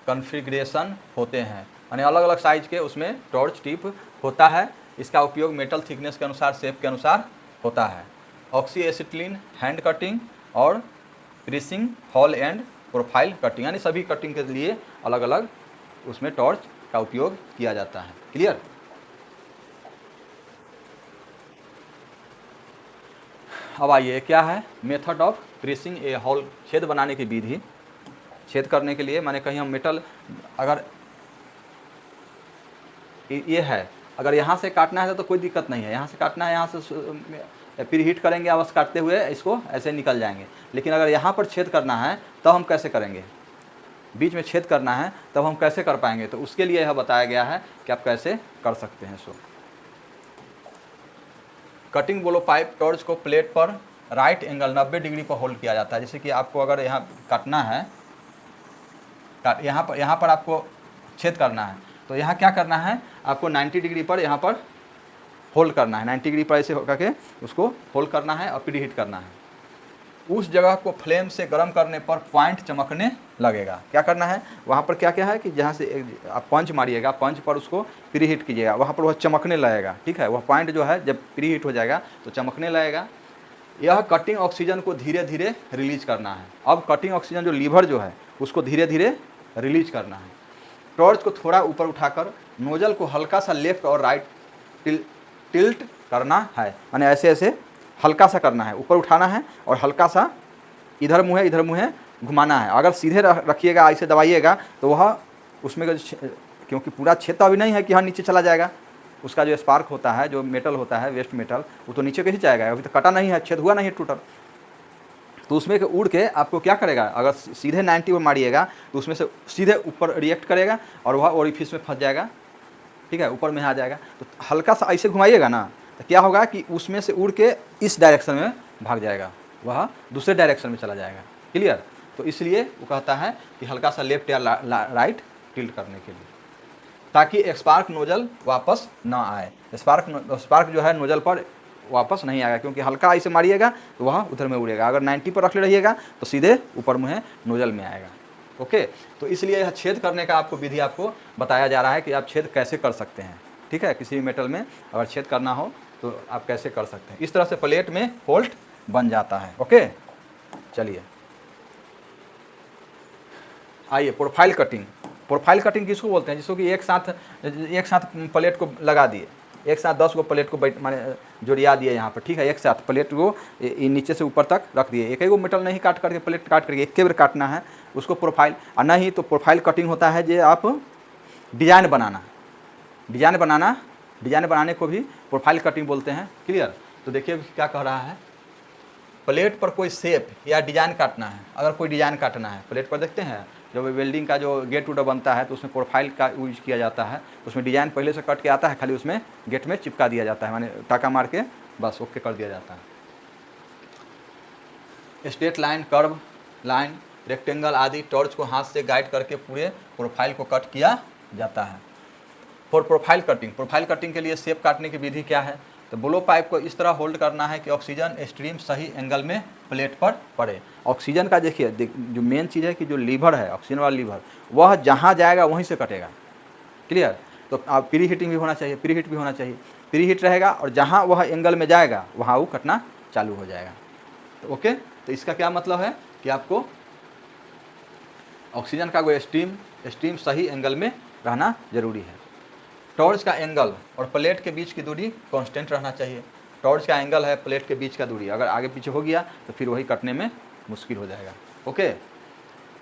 कॉन्फ़िगरेशन होते हैं, यानी अलग अलग साइज के उसमें टॉर्च टिप होता है। इसका उपयोग मेटल थिकनेस के अनुसार, शेप के अनुसार होता है। ऑक्सीएसिटिलीन हैंड कटिंग और creasing hall and profile cutting, यानी सभी कटिंग के लिए अलग अलग उसमें टॉर्च का उपयोग किया जाता है। क्लियर, अब आइए क्या है method of creasing A hall, छेद बनाने की विधि। छेद करने के लिए माने कहीं हम मेटल अगर ये है, अगर यहाँ से काटना है तो कोई दिक्कत नहीं है, यहाँ से काटना है, यहाँ से प्री हीट करेंगे, आवाज़ काटते हुए इसको ऐसे निकल जाएंगे। लेकिन अगर यहाँ पर छेद करना है तब हम कैसे करेंगे, बीच में छेद करना है तब हम कैसे कर पाएंगे, तो उसके लिए यह बताया गया है कि आप कैसे कर सकते हैं। सो कटिंग ब्लो पाइप टॉर्च को प्लेट पर राइट एंगल 90 डिग्री पर होल्ड किया जाता है। जैसे कि आपको अगर यहाँ काटना है, यहाँ पर आपको छेद करना है, तो यहाँ क्या करना है, आपको 90 डिग्री पर यहाँ पर होल्ड करना है, 90 डिग्री पर ऐसे करके उसको होल्ड करना है और प्री हीट करना है। उस जगह को फ्लेम से गर्म करने पर पॉइंट चमकने लगेगा। क्या करना है, वहाँ पर क्या क्या है कि जहाँ से आप पंच मारिएगा, पंच पर उसको प्री हीट कीजिएगा, वहाँ पर वह चमकने लगेगा। ठीक है, वह पॉइंट जो है जब प्री हीट हो जाएगा तो चमकने लगेगा। यह कटिंग ऑक्सीजन को धीरे धीरे रिलीज करना है। अब कटिंग ऑक्सीजन जो लीवर जो है उसको धीरे धीरे रिलीज करना है। टॉर्च को थोड़ा ऊपर उठाकर नोजल को हल्का सा लेफ्ट और राइट टिल्ट करना है, यानी ऐसे ऐसे हल्का सा करना है, ऊपर उठाना है और हल्का सा इधर मुँह घुमाना है। अगर सीधे रखिएगा ऐसे दबाइएगा तो वह उसमें क्योंकि पूरा छेद तो अभी नहीं है कि हाँ नीचे चला जाएगा, उसका जो स्पार्क होता है, जो मेटल होता है, वेस्ट मेटल, वो तो नीचे कैसे जाएगा, अभी तो कटा नहीं है, छेद हुआ नहीं है टोटल। तो उसमें के उड़ के आपको क्या करेगा, अगर सीधे 90 पर मारिएगा तो उसमें से सीधे ऊपर रिएक्ट करेगा और वह ओरिफिस में फंस जाएगा, ठीक है, ऊपर में आ जाएगा। तो हल्का सा ऐसे घुमाइएगा ना तो क्या होगा कि उसमें से उड़ के इस डायरेक्शन में भाग जाएगा, वह दूसरे डायरेक्शन में चला जाएगा। क्लियर? तो इसलिए वो कहता है कि हल्का सा लेफ्ट या राइट टिल्ट करने के लिए, ताकि स्पार्क नोजल वापस ना आए। स्पार्क जो है नोजल पर वापस नहीं आएगा, क्योंकि हल्का ऐसे मारिएगा तो वह उधर में उड़ेगा। अगर 90 पर रखे रहिएगा तो सीधे ऊपर मुँह नोजल में आएगा। ओके, तो इसलिए यह छेद करने का आपको विधि आपको बताया जा रहा है कि आप छेद कैसे कर सकते हैं। ठीक है, किसी भी मेटल में अगर छेद करना हो तो आप कैसे कर सकते हैं। इस तरह से प्लेट में होल्ट बन जाता है। ओके, चलिए आइए प्रोफाइल कटिंग। प्रोफाइल कटिंग किसको बोलते हैं? जिसको कि एक साथ प्लेट को लगा दिए, एक साथ 10 को प्लेट को माने जोड़िया दिए यहाँ पर, ठीक है, एक साथ प्लेट को नीचे से ऊपर तक रख दिए। एक ही मेटल नहीं काट करके प्लेट काट करके एक बार काटना है, उसको प्रोफाइल। और नहीं तो प्रोफाइल कटिंग होता है जो आप डिजाइन बनाने को भी प्रोफाइल कटिंग बोलते हैं। क्लियर? तो देखिए क्या कह रहा है, प्लेट पर कोई शेप या डिजाइन काटना है। अगर कोई डिजाइन काटना है प्लेट पर, देखते हैं जब वेल्डिंग का जो गेट वूड बनता है तो उसमें प्रोफाइल का यूज किया जाता है। उसमें डिजाइन पहले से कट के आता है, खाली उसमें गेट में चिपका दिया जाता है, माने टाका मार के बस ओके कर दिया जाता है। Straight line, curve line, rectangle आदि टॉर्च को हाथ से गाइड करके पूरे प्रोफाइल को कट किया जाता है। फॉर प्रोफाइल कटिंग के लिए शेप काटने की विधि क्या है? तो ब्लो पाइप को इस तरह होल्ड करना है कि ऑक्सीजन स्ट्रीम सही एंगल में प्लेट पर पड़े। ऑक्सीजन का देखिए जो मेन चीज़ है कि जो लीवर है, ऑक्सीजन वाला लीवर, वह जहाँ जाएगा वहीं से कटेगा। क्लियर? तो आप प्री हीटिंग भी होना चाहिए, प्री हीट भी होना चाहिए। प्री हीट रहेगा और जहाँ वह एंगल में जाएगा वहाँ वो कटना चालू हो जाएगा। तो ओके, तो इसका क्या मतलब है कि आपको ऑक्सीजन का वो स्ट्रीम सही एंगल में रहना जरूरी है। टॉर्च का एंगल और प्लेट के बीच की दूरी कांस्टेंट रहना चाहिए। टॉर्च का एंगल है प्लेट के बीच का दूरी, अगर आगे पीछे हो गया तो फिर वही कटने में मुश्किल हो जाएगा। ओके,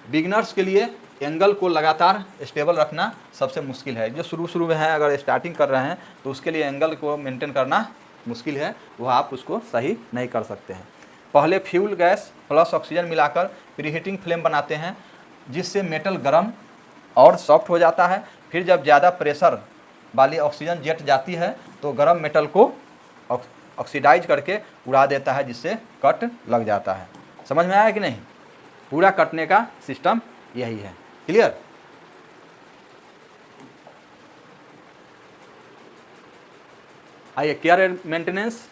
बिगनर्स के लिए एंगल को लगातार स्टेबल रखना सबसे मुश्किल है। जो शुरू में है, अगर स्टार्टिंग कर रहे हैं तो उसके लिए एंगल को मेंटेन करना मुश्किल है, वह आप उसको सही नहीं कर सकते हैं। पहले फ्यूल गैस प्लस ऑक्सीजन मिलाकर प्रीहीटिंग फ्लेम बनाते हैं, जिससे मेटल गर्म और सॉफ्ट हो जाता है। फिर जब ज़्यादा प्रेशर वाली ऑक्सीजन जेट जाती है तो गर्म मेटल को ऑक्सीडाइज करके उड़ा देता है, जिससे कट लग जाता है। समझ में आया कि नहीं? पूरा कटने का सिस्टम यही है। क्लियर? आइए केयर मेंटेनेंस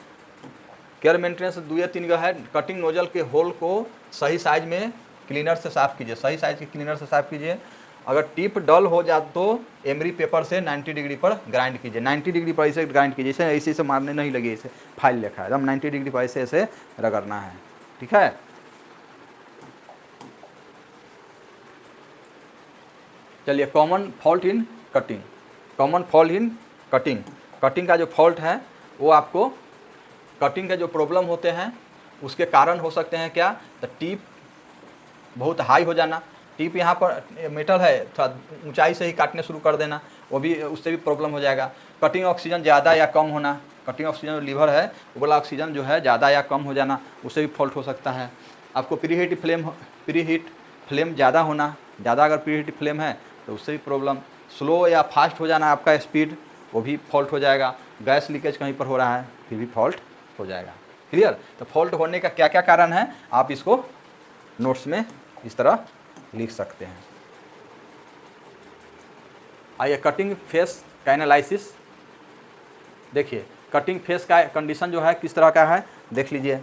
2 या 3 का है। कटिंग नोजल के होल को सही साइज में क्लीनर से साफ़ कीजिए, सही साइज के क्लीनर से साफ़ कीजिए। अगर टिप डल हो जाए तो एमरी पेपर से 90 डिग्री पर ग्राइंड कीजिए। 90 डिग्री पर ऐसे ग्राइंड कीजिए, ऐसे मारने नहीं लगे, ऐसे फाइल लिखा है, एकदम 90 डिग्री पर ऐसे रगड़ना है। ठीक है? चलिए, common fault in cutting. Cutting का जो फॉल्ट है वो आपको कटिंग के जो प्रॉब्लम होते हैं उसके कारण हो सकते हैं क्या? तो टिप बहुत हाई हो जाना, टिप यहाँ पर मेटल है थोड़ा ऊंचाई से ही काटने शुरू कर देना, वो भी, उससे भी प्रॉब्लम हो जाएगा। कटिंग ऑक्सीजन ज़्यादा या कम होना, कटिंग ऑक्सीजन जो लीवर है वो वाला ऑक्सीजन जो है ज़्यादा या कम हो जाना, उससे भी फॉल्ट हो सकता है। आपको प्री हीट फ्लेम ज़्यादा होना, ज़्यादा अगर प्री हीट फ्लेम है तो उससे भी प्रॉब्लम। स्लो या फास्ट हो जाना आपका स्पीड, वो भी फॉल्ट हो जाएगा। गैस लीकेज कहीं पर हो रहा है फिर भी फॉल्ट हो जाएगा। क्लियर? तो फॉल्ट होने का क्या क्या कारण है आप इसको नोट्स में इस तरह लिख सकते हैं। आइए कटिंग फेस का एनालिसिस देखिए। कटिंग फेस का कंडीशन जो है किस तरह का है देख लीजिए।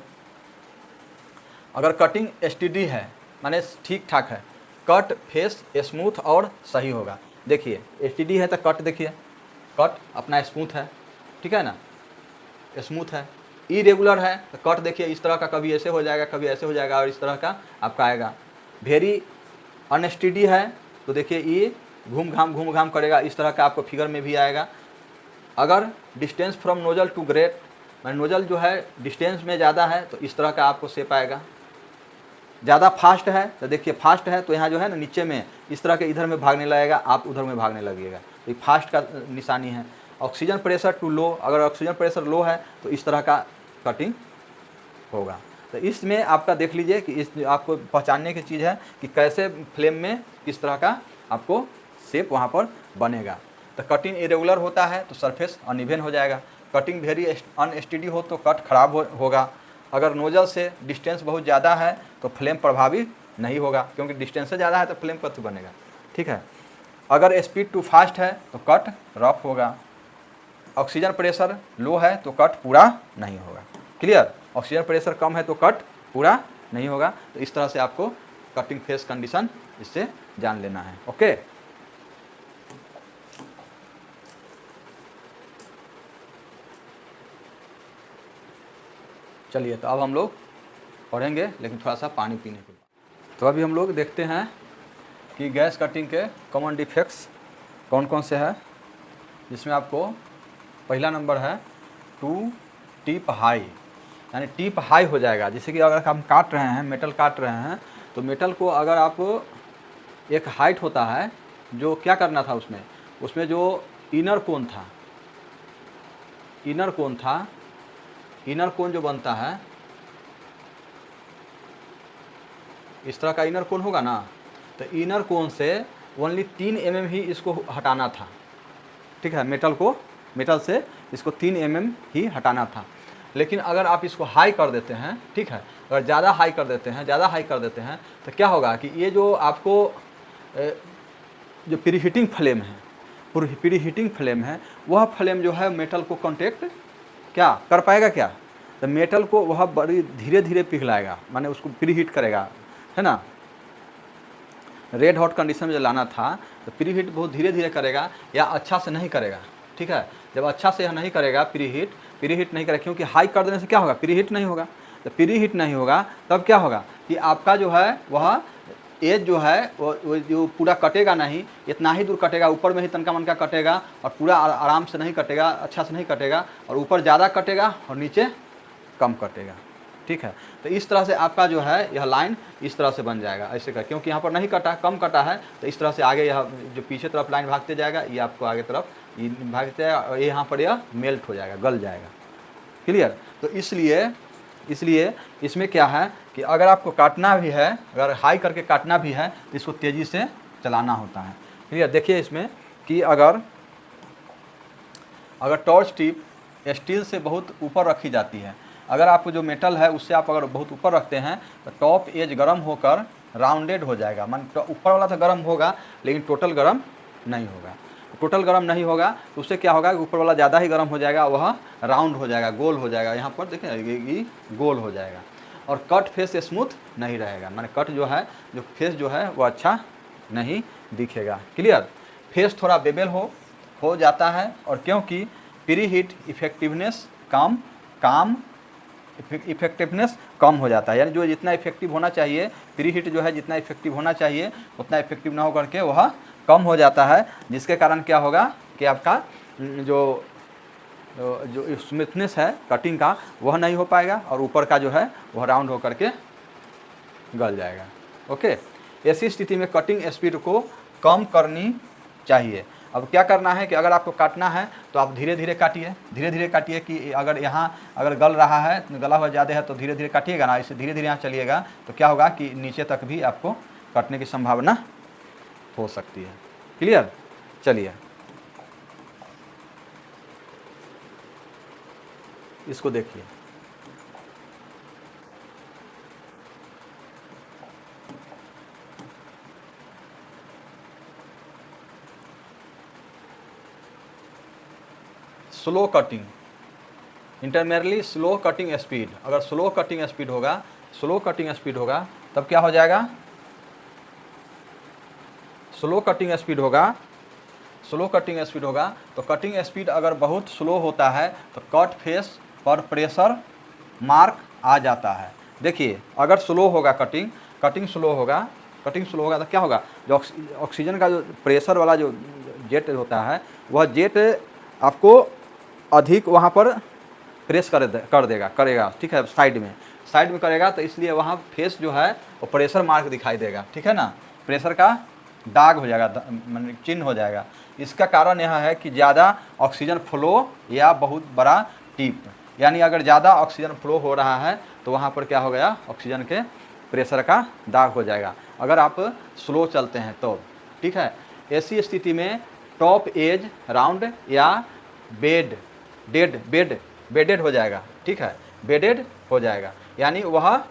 अगर कटिंग एसटीडी है, माने ठीक ठाक है, कट फेस स्मूथ और सही होगा। देखिए एसटीडी है तो कट देखिए, कट अपना स्मूथ है, ठीक है ना, स्मूथ है। इरेगुलर है तो कट देखिए इस तरह का, कभी ऐसे हो जाएगा, कभी ऐसे हो जाएगा, और इस तरह का आपका आएगा। वेरी अनस्टेडी है तो देखिए ये घूम घाम करेगा, इस तरह का आपको फिगर में भी आएगा। अगर distance from nozzle too great, मैंने नोजल जो है डिस्टेंस में ज़्यादा है तो इस तरह का आपको शेप आएगा। ज़्यादा फास्ट है तो देखिए फास्ट है तो यहाँ जो है ना नीचे में इस तरह के इधर में भागने लगेगा, आप उधर में भागने लगेगा, तो ये फास्ट का निशानी है। ऑक्सीजन प्रेशर टू लो, अगर ऑक्सीजन प्रेशर लो है तो इस तरह का कटिंग होगा। तो इसमें आपका देख लीजिए कि इस आपको पहचानने की चीज़ है कि कैसे फ्लेम में किस तरह का आपको शेप वहाँ पर बनेगा। तो कटिंग इरेगुलर होता है तो सरफेस अनइवन हो जाएगा। कटिंग वेरी अनस्टेडी हो तो कट खराब होगा। अगर नोजल से डिस्टेंस बहुत ज़्यादा है तो फ्लेम प्रभावी नहीं होगा, क्योंकि डिस्टेंस से ज़्यादा है तो फ्लेम कैसे बनेगा, ठीक है। अगर स्पीड टू फास्ट है तो कट रफ होगा। ऑक्सीजन प्रेशर लो है तो कट पूरा नहीं होगा। क्लियर, ऑक्सीजन प्रेशर कम है तो कट पूरा नहीं होगा। तो इस तरह से आपको कटिंग फेस कंडीशन इससे जान लेना है। ओके, चलिए तो अब हम लोग पढ़ेंगे, लेकिन थोड़ा सा पानी पीने के बाद। तो अभी हम लोग देखते हैं कि गैस कटिंग के कॉमन डिफेक्ट्स कौन कौन से हैं, जिसमें आपको पहला नंबर है टू टिप हाई, यानी टिप हाई हो जाएगा। जैसे कि अगर हम काट रहे हैं, मेटल काट रहे हैं, तो मेटल को अगर आप एक हाइट होता है जो क्या करना था उसमें जो इनर कोन था, इनर कोन जो बनता है इस तरह का इनर कोन होगा ना, तो इनर कोन से ओनली 3 mm ही इसको हटाना था, ठीक है। मेटल से इसको 3 mm ही हटाना था। लेकिन अगर आप इसको हाई कर देते हैं, ठीक है, अगर ज़्यादा हाई कर देते हैं तो क्या होगा कि ये जो आपको जो प्रीहीटिंग फ्लेम है वह फ्लेम जो है मेटल को कांटेक्ट क्या कर पाएगा, क्या तो मेटल को वह बड़ी धीरे धीरे पिघलाएगा, माने उसको प्रीहीट करेगा, है ना। रेड हॉट कंडीशन में जो लाना था तो प्रीहीट बहुत धीरे धीरे करेगा या अच्छा से नहीं करेगा, ठीक है। जब अच्छा से नहीं करेगा प्रीहीट नहीं करेगा, क्योंकि हाई कर देने से क्या होगा, प्रीहीट नहीं होगा। तो प्रीहीट नहीं होगा तब क्या होगा कि आपका जो है वह एज जो है वो जो पूरा कटेगा नहीं, इतना ही दूर कटेगा, ऊपर में ही तनका मनका कटेगा और पूरा आराम से नहीं कटेगा, अच्छा से नहीं कटेगा, और ऊपर ज़्यादा कटेगा और नीचे कम कटेगा, ठीक है। तो इस तरह से आपका जो है यह लाइन इस तरह से बन जाएगा ऐसे कर, क्योंकि यहाँ पर नहीं कटा, कम कटा है, तो इस तरह से आगे यह जो पीछे तरफ लाइन भागते जाएगा, ये आपको आगे तरफ ये भागते जाएगा और यहाँ पर यह मेल्ट हो जाएगा, गल जाएगा। क्लियर, तो इसलिए इसमें क्या है कि अगर आपको काटना भी है, अगर हाई करके काटना भी है तो इसको तेज़ी से चलाना होता है। क्लियर, देखिए इसमें कि अगर टॉर्च टिप स्टील से बहुत ऊपर रखी जाती है, अगर आपको जो मेटल है उससे आप अगर बहुत ऊपर रखते हैं तो टॉप एज गर्म होकर राउंडेड हो जाएगा, मान ऊपर वाला तो गर्म होगा लेकिन टोटल गर्म नहीं होगा। टोटल गर्म नहीं होगा तो उससे क्या होगा कि ऊपर वाला ज़्यादा ही गर्म हो जाएगा, वह राउंड हो जाएगा, गोल हो जाएगा, यहाँ पर देखें ये गोल हो जाएगा, और कट फेस स्मूथ नहीं रहेगा, माने कट जो है जो फेस जो है वो अच्छा नहीं दिखेगा। क्लियर, फेस थोड़ा बेबल हो जाता है, और क्योंकि प्रीहीट इफेक्टिवनेस कम हो जाता है, यानी जो जितना इफेक्टिव होना चाहिए, प्रीहीट जो है जितना इफेक्टिव होना चाहिए उतना इफेक्टिव ना हो करके वह कम हो जाता है, जिसके कारण क्या होगा कि आपका जो स्मूथनेस है कटिंग का वह नहीं हो पाएगा, और ऊपर का जो है वह राउंड हो करके गल जाएगा। ओके, ऐसी स्थिति में कटिंग स्पीड को कम करनी चाहिए। अब क्या करना है कि अगर आपको काटना है तो आप धीरे धीरे काटिए कि अगर यहाँ अगर गल रहा है, गला हुआ ज़्यादा है तो धीरे धीरे काटिएगा ना, इसे धीरे धीरे यहाँ चलिएगा तो क्या होगा कि नीचे तक भी आपको कटने की संभावना हो सकती है। क्लियर, चलिए इसको देखिए, slow cutting, intermediately slow cutting speed. अगर स्लो कटिंग स्पीड होगा तब क्या हो जाएगा, स्लो कटिंग स्पीड होगा तो कटिंग स्पीड अगर बहुत स्लो होता है तो कट फेस पर प्रेशर मार्क आ जाता है। देखिए अगर स्लो होगा कटिंग स्लो होगा तो क्या होगा, जो ऑक्सीजन का जो प्रेशर वाला जो जेट होता है वह जेट आपको अधिक वहाँ पर प्रेस करेगा, ठीक है, साइड में करेगा, तो इसलिए वहाँ फेस जो है वो प्रेशर मार्क दिखाई देगा, ठीक है ना, प्रेशर का दाग हो जाएगा, मतलब चिन्ह हो जाएगा। इसका कारण यह है कि ज़्यादा ऑक्सीजन फ्लो या बहुत बड़ा टिप, यानी अगर ज़्यादा ऑक्सीजन फ्लो हो रहा है तो वहाँ पर क्या हो गया, ऑक्सीजन के प्रेशर का दाग हो जाएगा, अगर आप स्लो चलते हैं तो, ठीक है। ऐसी स्थिति में टॉप एज राउंड या बेडेड हो जाएगा, ठीक है, बेडेड हो जाएगा, यानी वह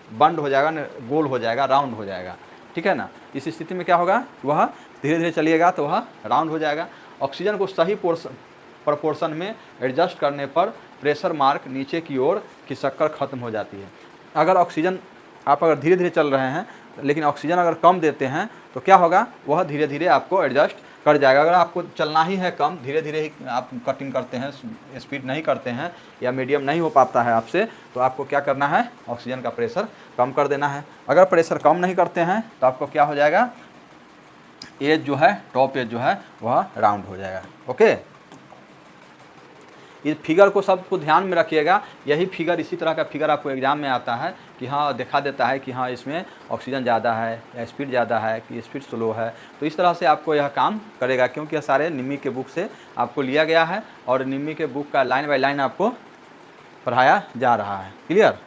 बंद हो जाएगा, गोल हो जाएगा, राउंड हो जाएगा, ठीक है ना। इस स्थिति में क्या होगा, वह धीरे धीरे चलिएगा तो वह राउंड हो जाएगा। ऑक्सीजन को सही प्रपोर्शन में एडजस्ट करने पर प्रेशर मार्क नीचे की ओर की शक्कर खत्म हो जाती है। अगर ऑक्सीजन आप अगर धीरे धीरे चल रहे हैं लेकिन ऑक्सीजन अगर कम देते हैं तो क्या होगा, वह धीरे धीरे आपको एडजस्ट कर जाएगा। अगर आपको चलना ही है कम, धीरे धीरे ही आप कटिंग करते हैं, स्पीड नहीं करते हैं या मीडियम नहीं हो पाता है आपसे, तो आपको क्या करना है, ऑक्सीजन का प्रेशर कम कर देना है। अगर प्रेशर कम नहीं करते हैं तो आपको क्या हो जाएगा, एज जो है, टॉप एज जो है वह राउंड हो जाएगा। ओके, इस फिगर को सबको ध्यान में रखिएगा। यही फिगर, इसी तरह का फिगर आपको एग्जाम में आता है कि हाँ देखा देता है कि हाँ इसमें ऑक्सीजन ज़्यादा है या स्पीड ज़्यादा है कि स्पीड स्लो है। तो इस तरह से आपको यह काम करेगा, क्योंकि यह सारे निम्मी के बुक से आपको लिया गया है और निम्मी के बुक का लाइन बाय लाइन आपको पढ़ाया जा रहा है। क्लियर।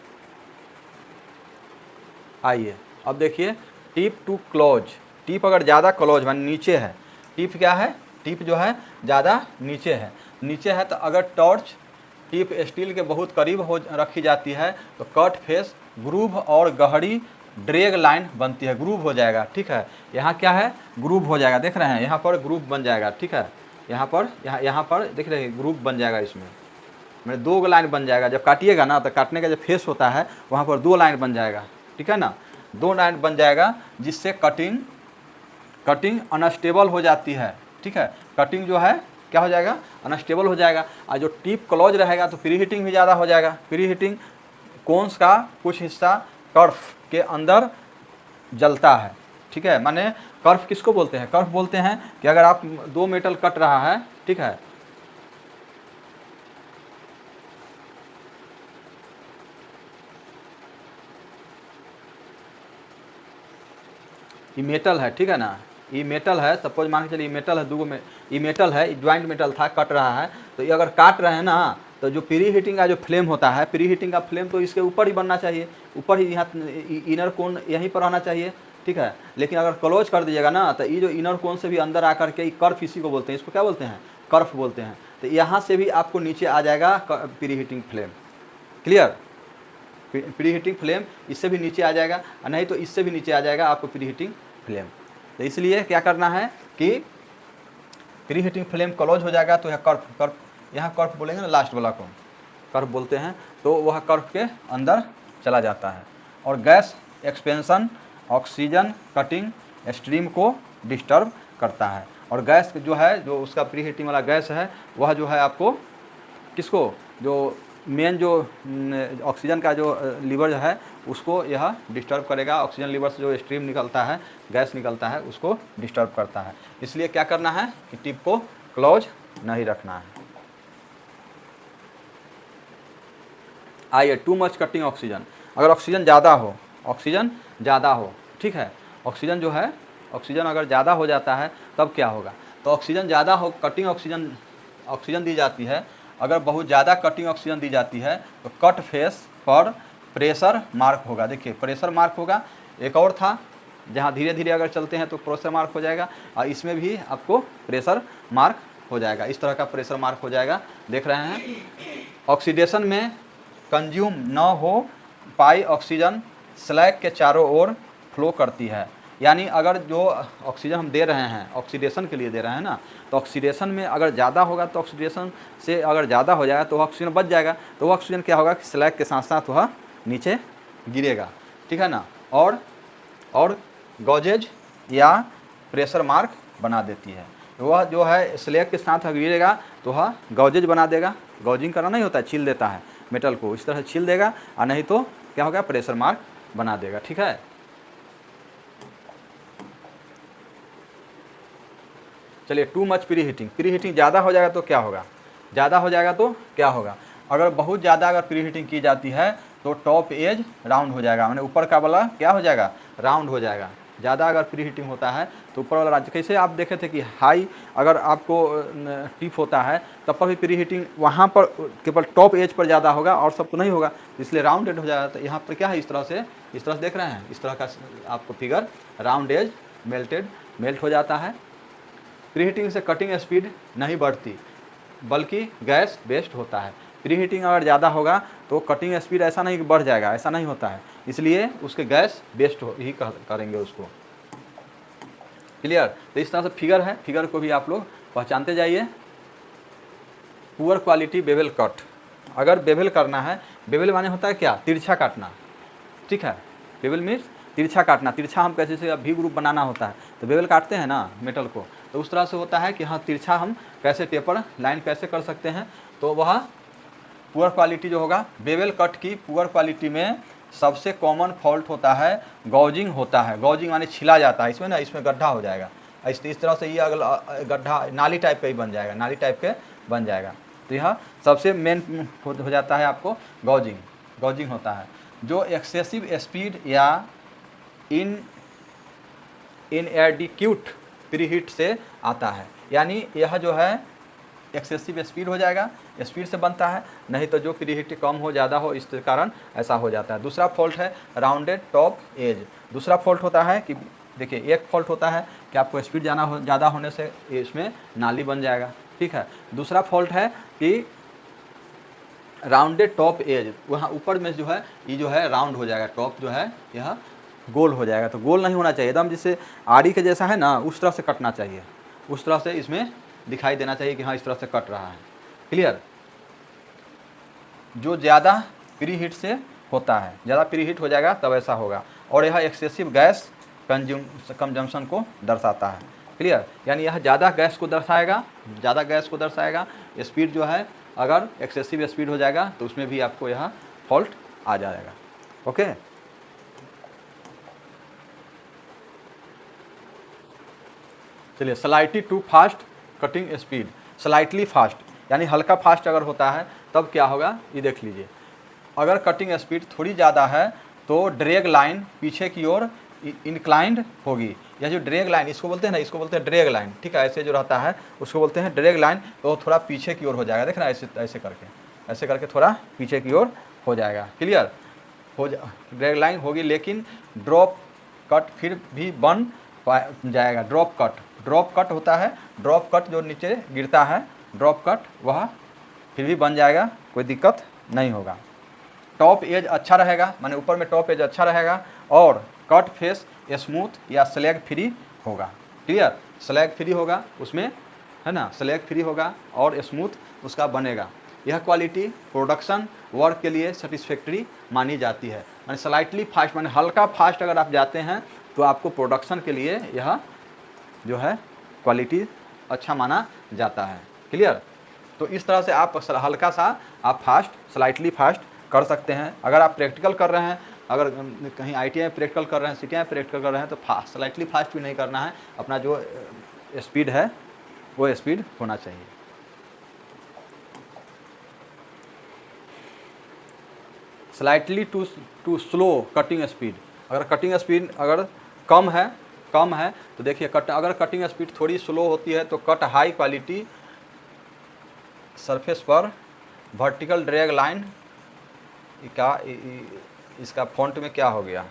आइए अब देखिए, टिप टू क्लोज। टिप अगर ज़्यादा क्लोज मान नीचे है, टिप क्या है, टिप जो है ज़्यादा नीचे है तो अगर टॉर्च टिप स्टील के बहुत करीब हो रखी जाती है तो कट फेस ग्रूव और गहरी ड्रैग लाइन बनती है, ग्रूव हो जाएगा, ठीक है। यहाँ क्या है, ग्रूव हो जाएगा, देख रहे हैं यहाँ पर ग्रूव बन जाएगा, ठीक है। यहाँ पर देख रहे हैं ग्रूव बन जाएगा, इसमें मेरे 2 लाइन बन जाएगा। जब काटिएगा ना तो काटने का जो फेस होता है वहाँ पर 2 लाइन बन जाएगा, ठीक है ना, 2 लाइन बन जाएगा, जिससे कटिंग अनस्टेबल हो जाती है, ठीक है। कटिंग जो है क्या हो जाएगा, अनस्टेबल हो जाएगा। और जो टिप क्लोज रहेगा तो प्री हीटिंग भी ज़्यादा हो जाएगा। प्री हीटिंग कोन्स का कुछ हिस्सा कर्फ के अंदर जलता है, ठीक है। माने कर्फ किसको बोलते हैं, कर्फ बोलते हैं कि अगर आप 2 मेटल कट रहा है, ठीक है, ये मेटल है, ठीक है ना, ये मेटल है, सपोज मान के चलिए मेटल है, 2 में ये मेटल है, ज्वाइंट मेटल था, कट रहा है, तो ये अगर काट रहे हैं ना तो जो प्री हीटिंग का जो फ्लेम होता है, प्री हीटिंग का फ्लेम तो इसके ऊपर ही बनना चाहिए, ऊपर ही, यहाँ इनर कोन यहीं पर आना चाहिए, ठीक है। लेकिन अगर क्लोज कर दीजिएगा ना तो ये जो इनर कोन से भी अंदर आकर के कर्फ, इसी को बोलते हैं, इसको क्या बोलते हैं, कर्फ बोलते हैं। तो यहाँ से भी आपको नीचे आ जाएगा pre heating flame. Clear, pre heating flame इससे भी नीचे आ जाएगा, नहीं तो इससे भी नीचे आ जाएगा आपको प्री हीटिंग फ्लेम। तो इसलिए क्या करना है कि प्री हीटिंग फ्लेम क्लोज हो जाएगा तो यह कर्फ यहाँ कर्फ बोलेंगे ना, लास्ट वाला को कर्फ बोलते हैं, तो वह कर्फ के अंदर चला जाता है। और gas expansion oxygen cutting stream को डिस्टर्ब करता है। और गैस जो है, जो उसका प्री हीटिंग वाला गैस है, वह जो है आपको किसको, जो मेन जो ऑक्सीजन का जो लीवर है उसको यह डिस्टर्ब करेगा। ऑक्सीजन लीवर से जो स्ट्रीम निकलता है, गैस निकलता है, उसको डिस्टर्ब करता है। इसलिए क्या करना है कि टिप को क्लोज नहीं रखना है। आइए, टू मच कटिंग ऑक्सीजन। अगर ऑक्सीजन ज़्यादा हो, ठीक है, ऑक्सीजन जो है, ऑक्सीजन अगर ज़्यादा हो जाता है तब क्या होगा, तो ऑक्सीजन ज़्यादा हो, कटिंग ऑक्सीजन दी जाती है, अगर बहुत ज़्यादा कटिंग ऑक्सीजन दी जाती है तो कट फेस पर प्रेशर मार्क होगा। देखिए प्रेशर मार्क होगा, एक और था जहाँ धीरे धीरे अगर चलते हैं तो प्रेशर मार्क हो जाएगा, और इसमें भी आपको प्रेशर मार्क हो जाएगा, इस तरह का प्रेशर मार्क हो जाएगा, देख रहे हैं। ऑक्सीडेशन में कंज्यूम न हो पाई ऑक्सीजन स्लैग के चारों ओर फ्लो करती है, यानी अगर जो ऑक्सीजन हम दे रहे हैं ऑक्सीडेशन के लिए दे रहे हैं ना, तो ऑक्सीडेशन में अगर ज़्यादा होगा तो ऑक्सीडेशन से अगर ज़्यादा हो जाएगा तो ऑक्सीजन बच जाएगा, तो वो ऑक्सीजन क्या होगा कि स्लैग के साथ साथ वह नीचे गिरेगा, ठीक है ना, और गॉजेज या प्रेशर मार्क बना देती है। वह जो है स्लैग के साथ गिरेगा तो वह गॉजेज बना देगा, गॉजिंग करना नहीं होता है, छील देता है, मेटल को इस तरह से छील देगा, और नहीं तो क्या होगा, प्रेशर मार्क बना देगा। ठीक है, चलिए टू मच प्री हीटिंग ज़्यादा हो जाएगा तो क्या होगा, ज़्यादा हो जाएगा तो क्या होगा, अगर बहुत ज़्यादा अगर प्री हीटिंग की जाती है तो टॉप एज राउंड हो जाएगा, मैंने ऊपर का वाला क्या हो जाएगा, राउंड हो जाएगा। ज़्यादा अगर प्री हीटिंग होता है तो ऊपर वाला राज्य, कैसे आप देखे थे कि हाई अगर आपको टिप होता है तब पर भी प्री हीटिंग वहाँ पर केवल टॉप एज पर ज़्यादा होगा और सब तो नहीं होगा, इसलिए राउंडेड हो जाएगा। तो यहाँ पर क्या है, इस तरह से देख रहे हैं, इस तरह का आपको फिगर, राउंड एज मेल्ट हो जाता है। प्री हीटिंग से कटिंग स्पीड नहीं बढ़ती बल्कि गैस बेस्ट होता है। प्री हीटिंग अगर ज़्यादा होगा तो कटिंग स्पीड ऐसा नहीं कि बढ़ जाएगा, ऐसा नहीं होता है, इसलिए उसके गैस बेस्ट ही करेंगे उसको। क्लियर, तो इस तरह से फिगर है, फिगर को भी आप लोग पहचानते जाइए। पुअर क्वालिटी बेवल कट, अगर बेवल करना है, बेवल माने होता है क्या, तिरछा काटना। ठीक है, बेवल मीन्स तिरछा काटना। तिरछा हम कैसे से भी ग्रुप बनाना होता है तो बेवल काटते हैं ना मेटल को, तो उस तरह से होता है कि हाँ तिरछा हम कैसे टेपर लाइन कैसे कर सकते हैं। तो वह पुअर क्वालिटी जो होगा, बेवल कट की पुअर क्वालिटी में सबसे कॉमन फॉल्ट होता है गॉजिंग होता है। गॉजिंग माने छिला जाता है, इसमें ना इसमें गड्ढा हो जाएगा, इस तरह से ये अगला गड्ढा नाली टाइप का ही बन जाएगा, नाली टाइप के बन जाएगा। तो यह सबसे मेन हो जाता है आपको गॉजिंग होता है, जो एक्सेसिव स्पीड या इनएडिक्यूट प्रीहीट से आता है। यानी यह जो है एक्सेसिव स्पीड हो जाएगा, स्पीड से बनता है, नहीं तो जो प्रीहीट कम हो ज़्यादा हो इस कारण ऐसा हो जाता है। दूसरा फॉल्ट है राउंडेड टॉप एज। दूसरा फॉल्ट होता है कि देखिए, एक फॉल्ट होता है कि आपको स्पीड ज़्यादा होने से इसमें नाली बन जाएगा। ठीक है, दूसरा फॉल्ट है कि राउंडेड टॉप एज, वहाँ ऊपर में जो है ये जो है राउंड हो जाएगा, टॉप जो है यह गोल हो जाएगा। तो गोल नहीं होना चाहिए, एकदम जैसे आड़ी के जैसा है ना, उस तरह से कटना चाहिए, उस तरह से इसमें दिखाई देना चाहिए कि हाँ इस तरह से कट रहा है। क्लियर, जो ज़्यादा प्री हीट से होता है, ज़्यादा प्री हीट हो जाएगा तब ऐसा होगा, और यह एक्सेसिव गैस कंजम्पशन को दर्शाता है। क्लियर, यानी यह ज़्यादा गैस को दर्शाएगा, स्पीड जो है अगर एक्सेसिव स्पीड हो जाएगा तो उसमें भी आपको यह फॉल्ट आ जाएगा। ओके, चलिए slightly too fast cutting speed. Slightly fast यानी हल्का फास्ट अगर होता है तब क्या होगा, ये देख लीजिए। अगर कटिंग स्पीड थोड़ी ज़्यादा है तो ड्रैग लाइन पीछे की ओर इंक्लाइंड होगी। यह जो ड्रैग लाइन इसको बोलते हैं ना, इसको बोलते हैं ड्रैग लाइन। ठीक है, ऐसे जो रहता है उसको बोलते हैं ड्रैग लाइन। तो थोड़ा पीछे की ओर हो जाएगा, देखना ऐसे करके थोड़ा पीछे की ओर हो जाएगा। क्लियर, ड्रैग लाइन होगी, लेकिन ड्रॉप कट फिर भी बन जाएगा। ड्रॉप कट होता है, ड्रॉप कट जो नीचे गिरता है, ड्रॉप कट वह फिर भी बन जाएगा, कोई दिक्कत नहीं होगा। टॉप एज अच्छा रहेगा, माने ऊपर में टॉप एज अच्छा रहेगा, और कट फेस स्मूथ या स्लैग फ्री होगा। क्लियर, स्लैग फ्री होगा उसमें, है ना, स्लैग फ्री होगा और स्मूथ उसका बनेगा। यह क्वालिटी प्रोडक्शन वर्क के लिए सेटिस्फैक्ट्री मानी जाती है। माने स्लाइटली फास्ट माने हल्का फास्ट अगर आप जाते हैं तो आपको प्रोडक्शन के लिए यह जो है क्वालिटी अच्छा माना जाता है। क्लियर, तो इस तरह से आप हल्का सा आप फास्ट, स्लाइटली फास्ट कर सकते हैं। अगर आप प्रैक्टिकल कर रहे हैं, अगर कहीं ITI में प्रैक्टिकल कर रहे हैं, CTI में प्रैक्टिकल कर रहे हैं, तो स्लाइटली फास्ट भी नहीं करना है, अपना जो स्पीड है वो स्पीड होना चाहिए। Slightly too slow cutting speed, अगर कटिंग स्पीड अगर कम है तो देखिए अगर कटिंग स्पीड थोड़ी स्लो होती है तो कट हाई क्वालिटी सरफेस पर वर्टिकल ड्रैग लाइन का, इसका फॉन्ट में क्या हो गया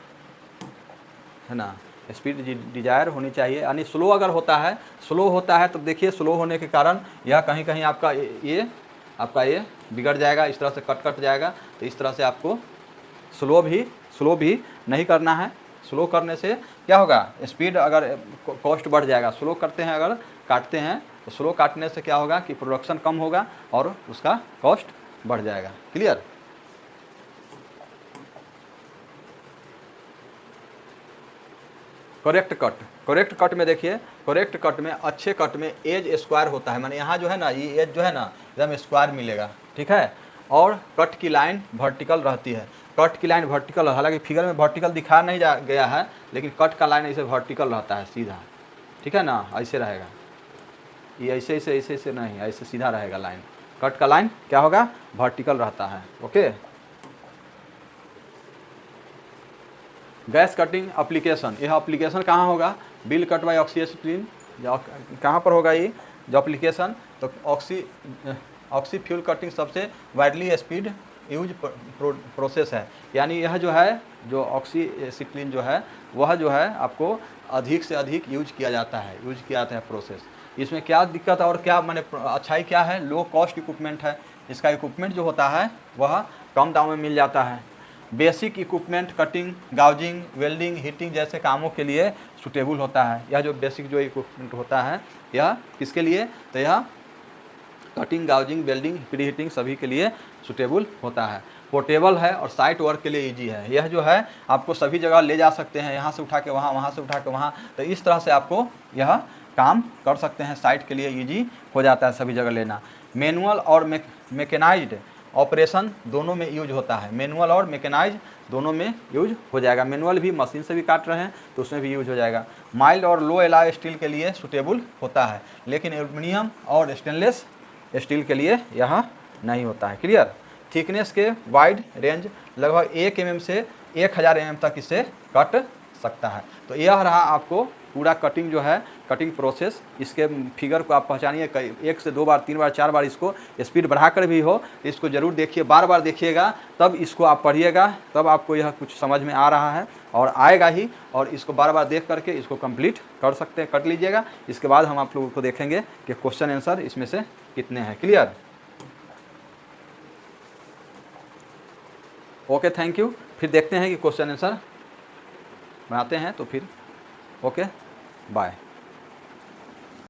है ना, स्पीड डिजायर होनी चाहिए। यानी स्लो अगर होता है तो देखिए स्लो होने के कारण यह कहीं कहीं आपका ये बिगड़ जाएगा, इस तरह से कट जाएगा। तो इस तरह से आपको स्लो भी नहीं करना है। स्लो करने से क्या होगा, स्पीड अगर कॉस्ट बढ़ जाएगा। स्लो करते हैं, अगर काटते हैं तो स्लो काटने से क्या होगा कि प्रोडक्शन कम होगा और उसका कॉस्ट बढ़ जाएगा। क्लियर, करेक्ट कट में देखिए, करेक्ट कट में, अच्छे कट में एज स्क्वायर होता है, माने यहाँ जो है ना, ये एज जो है ना एकदम स्क्वायर मिलेगा। ठीक है, और कट की लाइन वर्टिकल रहती है। कट की लाइन वर्टिकल, हालांकि फिगर में वर्टिकल दिखा नहीं गया है, लेकिन कट का लाइन ऐसे वर्टिकल रहता है सीधा, ठीक है ना, ऐसे रहेगा, ये ऐसे ऐसे ऐसे ऐसे नहीं, ऐसे सीधा रहेगा लाइन। कट का लाइन क्या होगा, वर्टिकल रहता है। ओके, गैस कटिंग एप्लीकेशन, यह एप्लीकेशन कहाँ होगा, बिल कट बाय ऑक्सीजन, कहाँ पर होगा ये जो एप्लीकेशन, तो ऑक्सी फ्यूल कटिंग सबसे वाइडली स्पीड यूज प्रोसेस है। यानी यह जो है, जो ऑक्सीसिक्लिन जो है वह जो है आपको अधिक से अधिक यूज किया जाता है प्रोसेस। इसमें क्या दिक्कत है और क्या माने अच्छाई क्या है, लो कॉस्ट इक्विपमेंट है, इसका इक्विपमेंट जो होता है वह कम दाम में मिल जाता है। Basic equipment cutting, gauging, welding, heating जैसे कामों के लिए सूटेबल होता है। यह जो बेसिक जो इक्विपमेंट होता है यह किसके लिए, तो यह cutting, gauging, welding, pre heating सभी के लिए सूटेबल होता है। पोर्टेबल है और साइट वर्क के लिए इजी है। यह जो है आपको सभी जगह ले जा सकते हैं, यहाँ से उठा के वहाँ, वहाँ से उठा के वहाँ, तो इस तरह से आपको यह काम कर सकते हैं, साइट के लिए इजी हो जाता है सभी जगह लेना। मैनुअल और मैकेनाइज्ड ऑपरेशन दोनों में यूज होता है, मैनुअल और मैकेनाइज दोनों में यूज हो जाएगा। मैनुअल भी मशीन से भी काट रहे हैं तो उसमें भी यूज हो जाएगा। माइल्ड और लो एलॉय स्टील के लिए सूटेबल होता है, लेकिन एल्युमिनियम और स्टेनलेस स्टील के लिए यह नहीं होता है। क्लियर। थिकनेस के वाइड रेंज लगभग 1 mm से 1000 mm तक इसे कट सकता है। तो यह रहा आपको पूरा कटिंग जो है, कटिंग प्रोसेस। इसके फिगर को आप पहचानिए, 1 से 2 बार 3 बार 4 बार इसको स्पीड बढ़ाकर भी हो, इसको ज़रूर देखिए, बार बार देखिएगा, तब इसको आप पढ़िएगा, तब आपको यह कुछ समझ में आ रहा है और आएगा ही। और इसको बार बार देख करके इसको कंप्लीट कर सकते हैं, कर लीजिएगा। इसके बाद हम आप लोगों को देखेंगे कि क्वेश्चन आंसर इसमें से कितने हैं। क्लियर। Okay, thank you. फिर देखते हैं कि क्वेश्चन आंसर बनाते हैं तो फिर ओके बाय।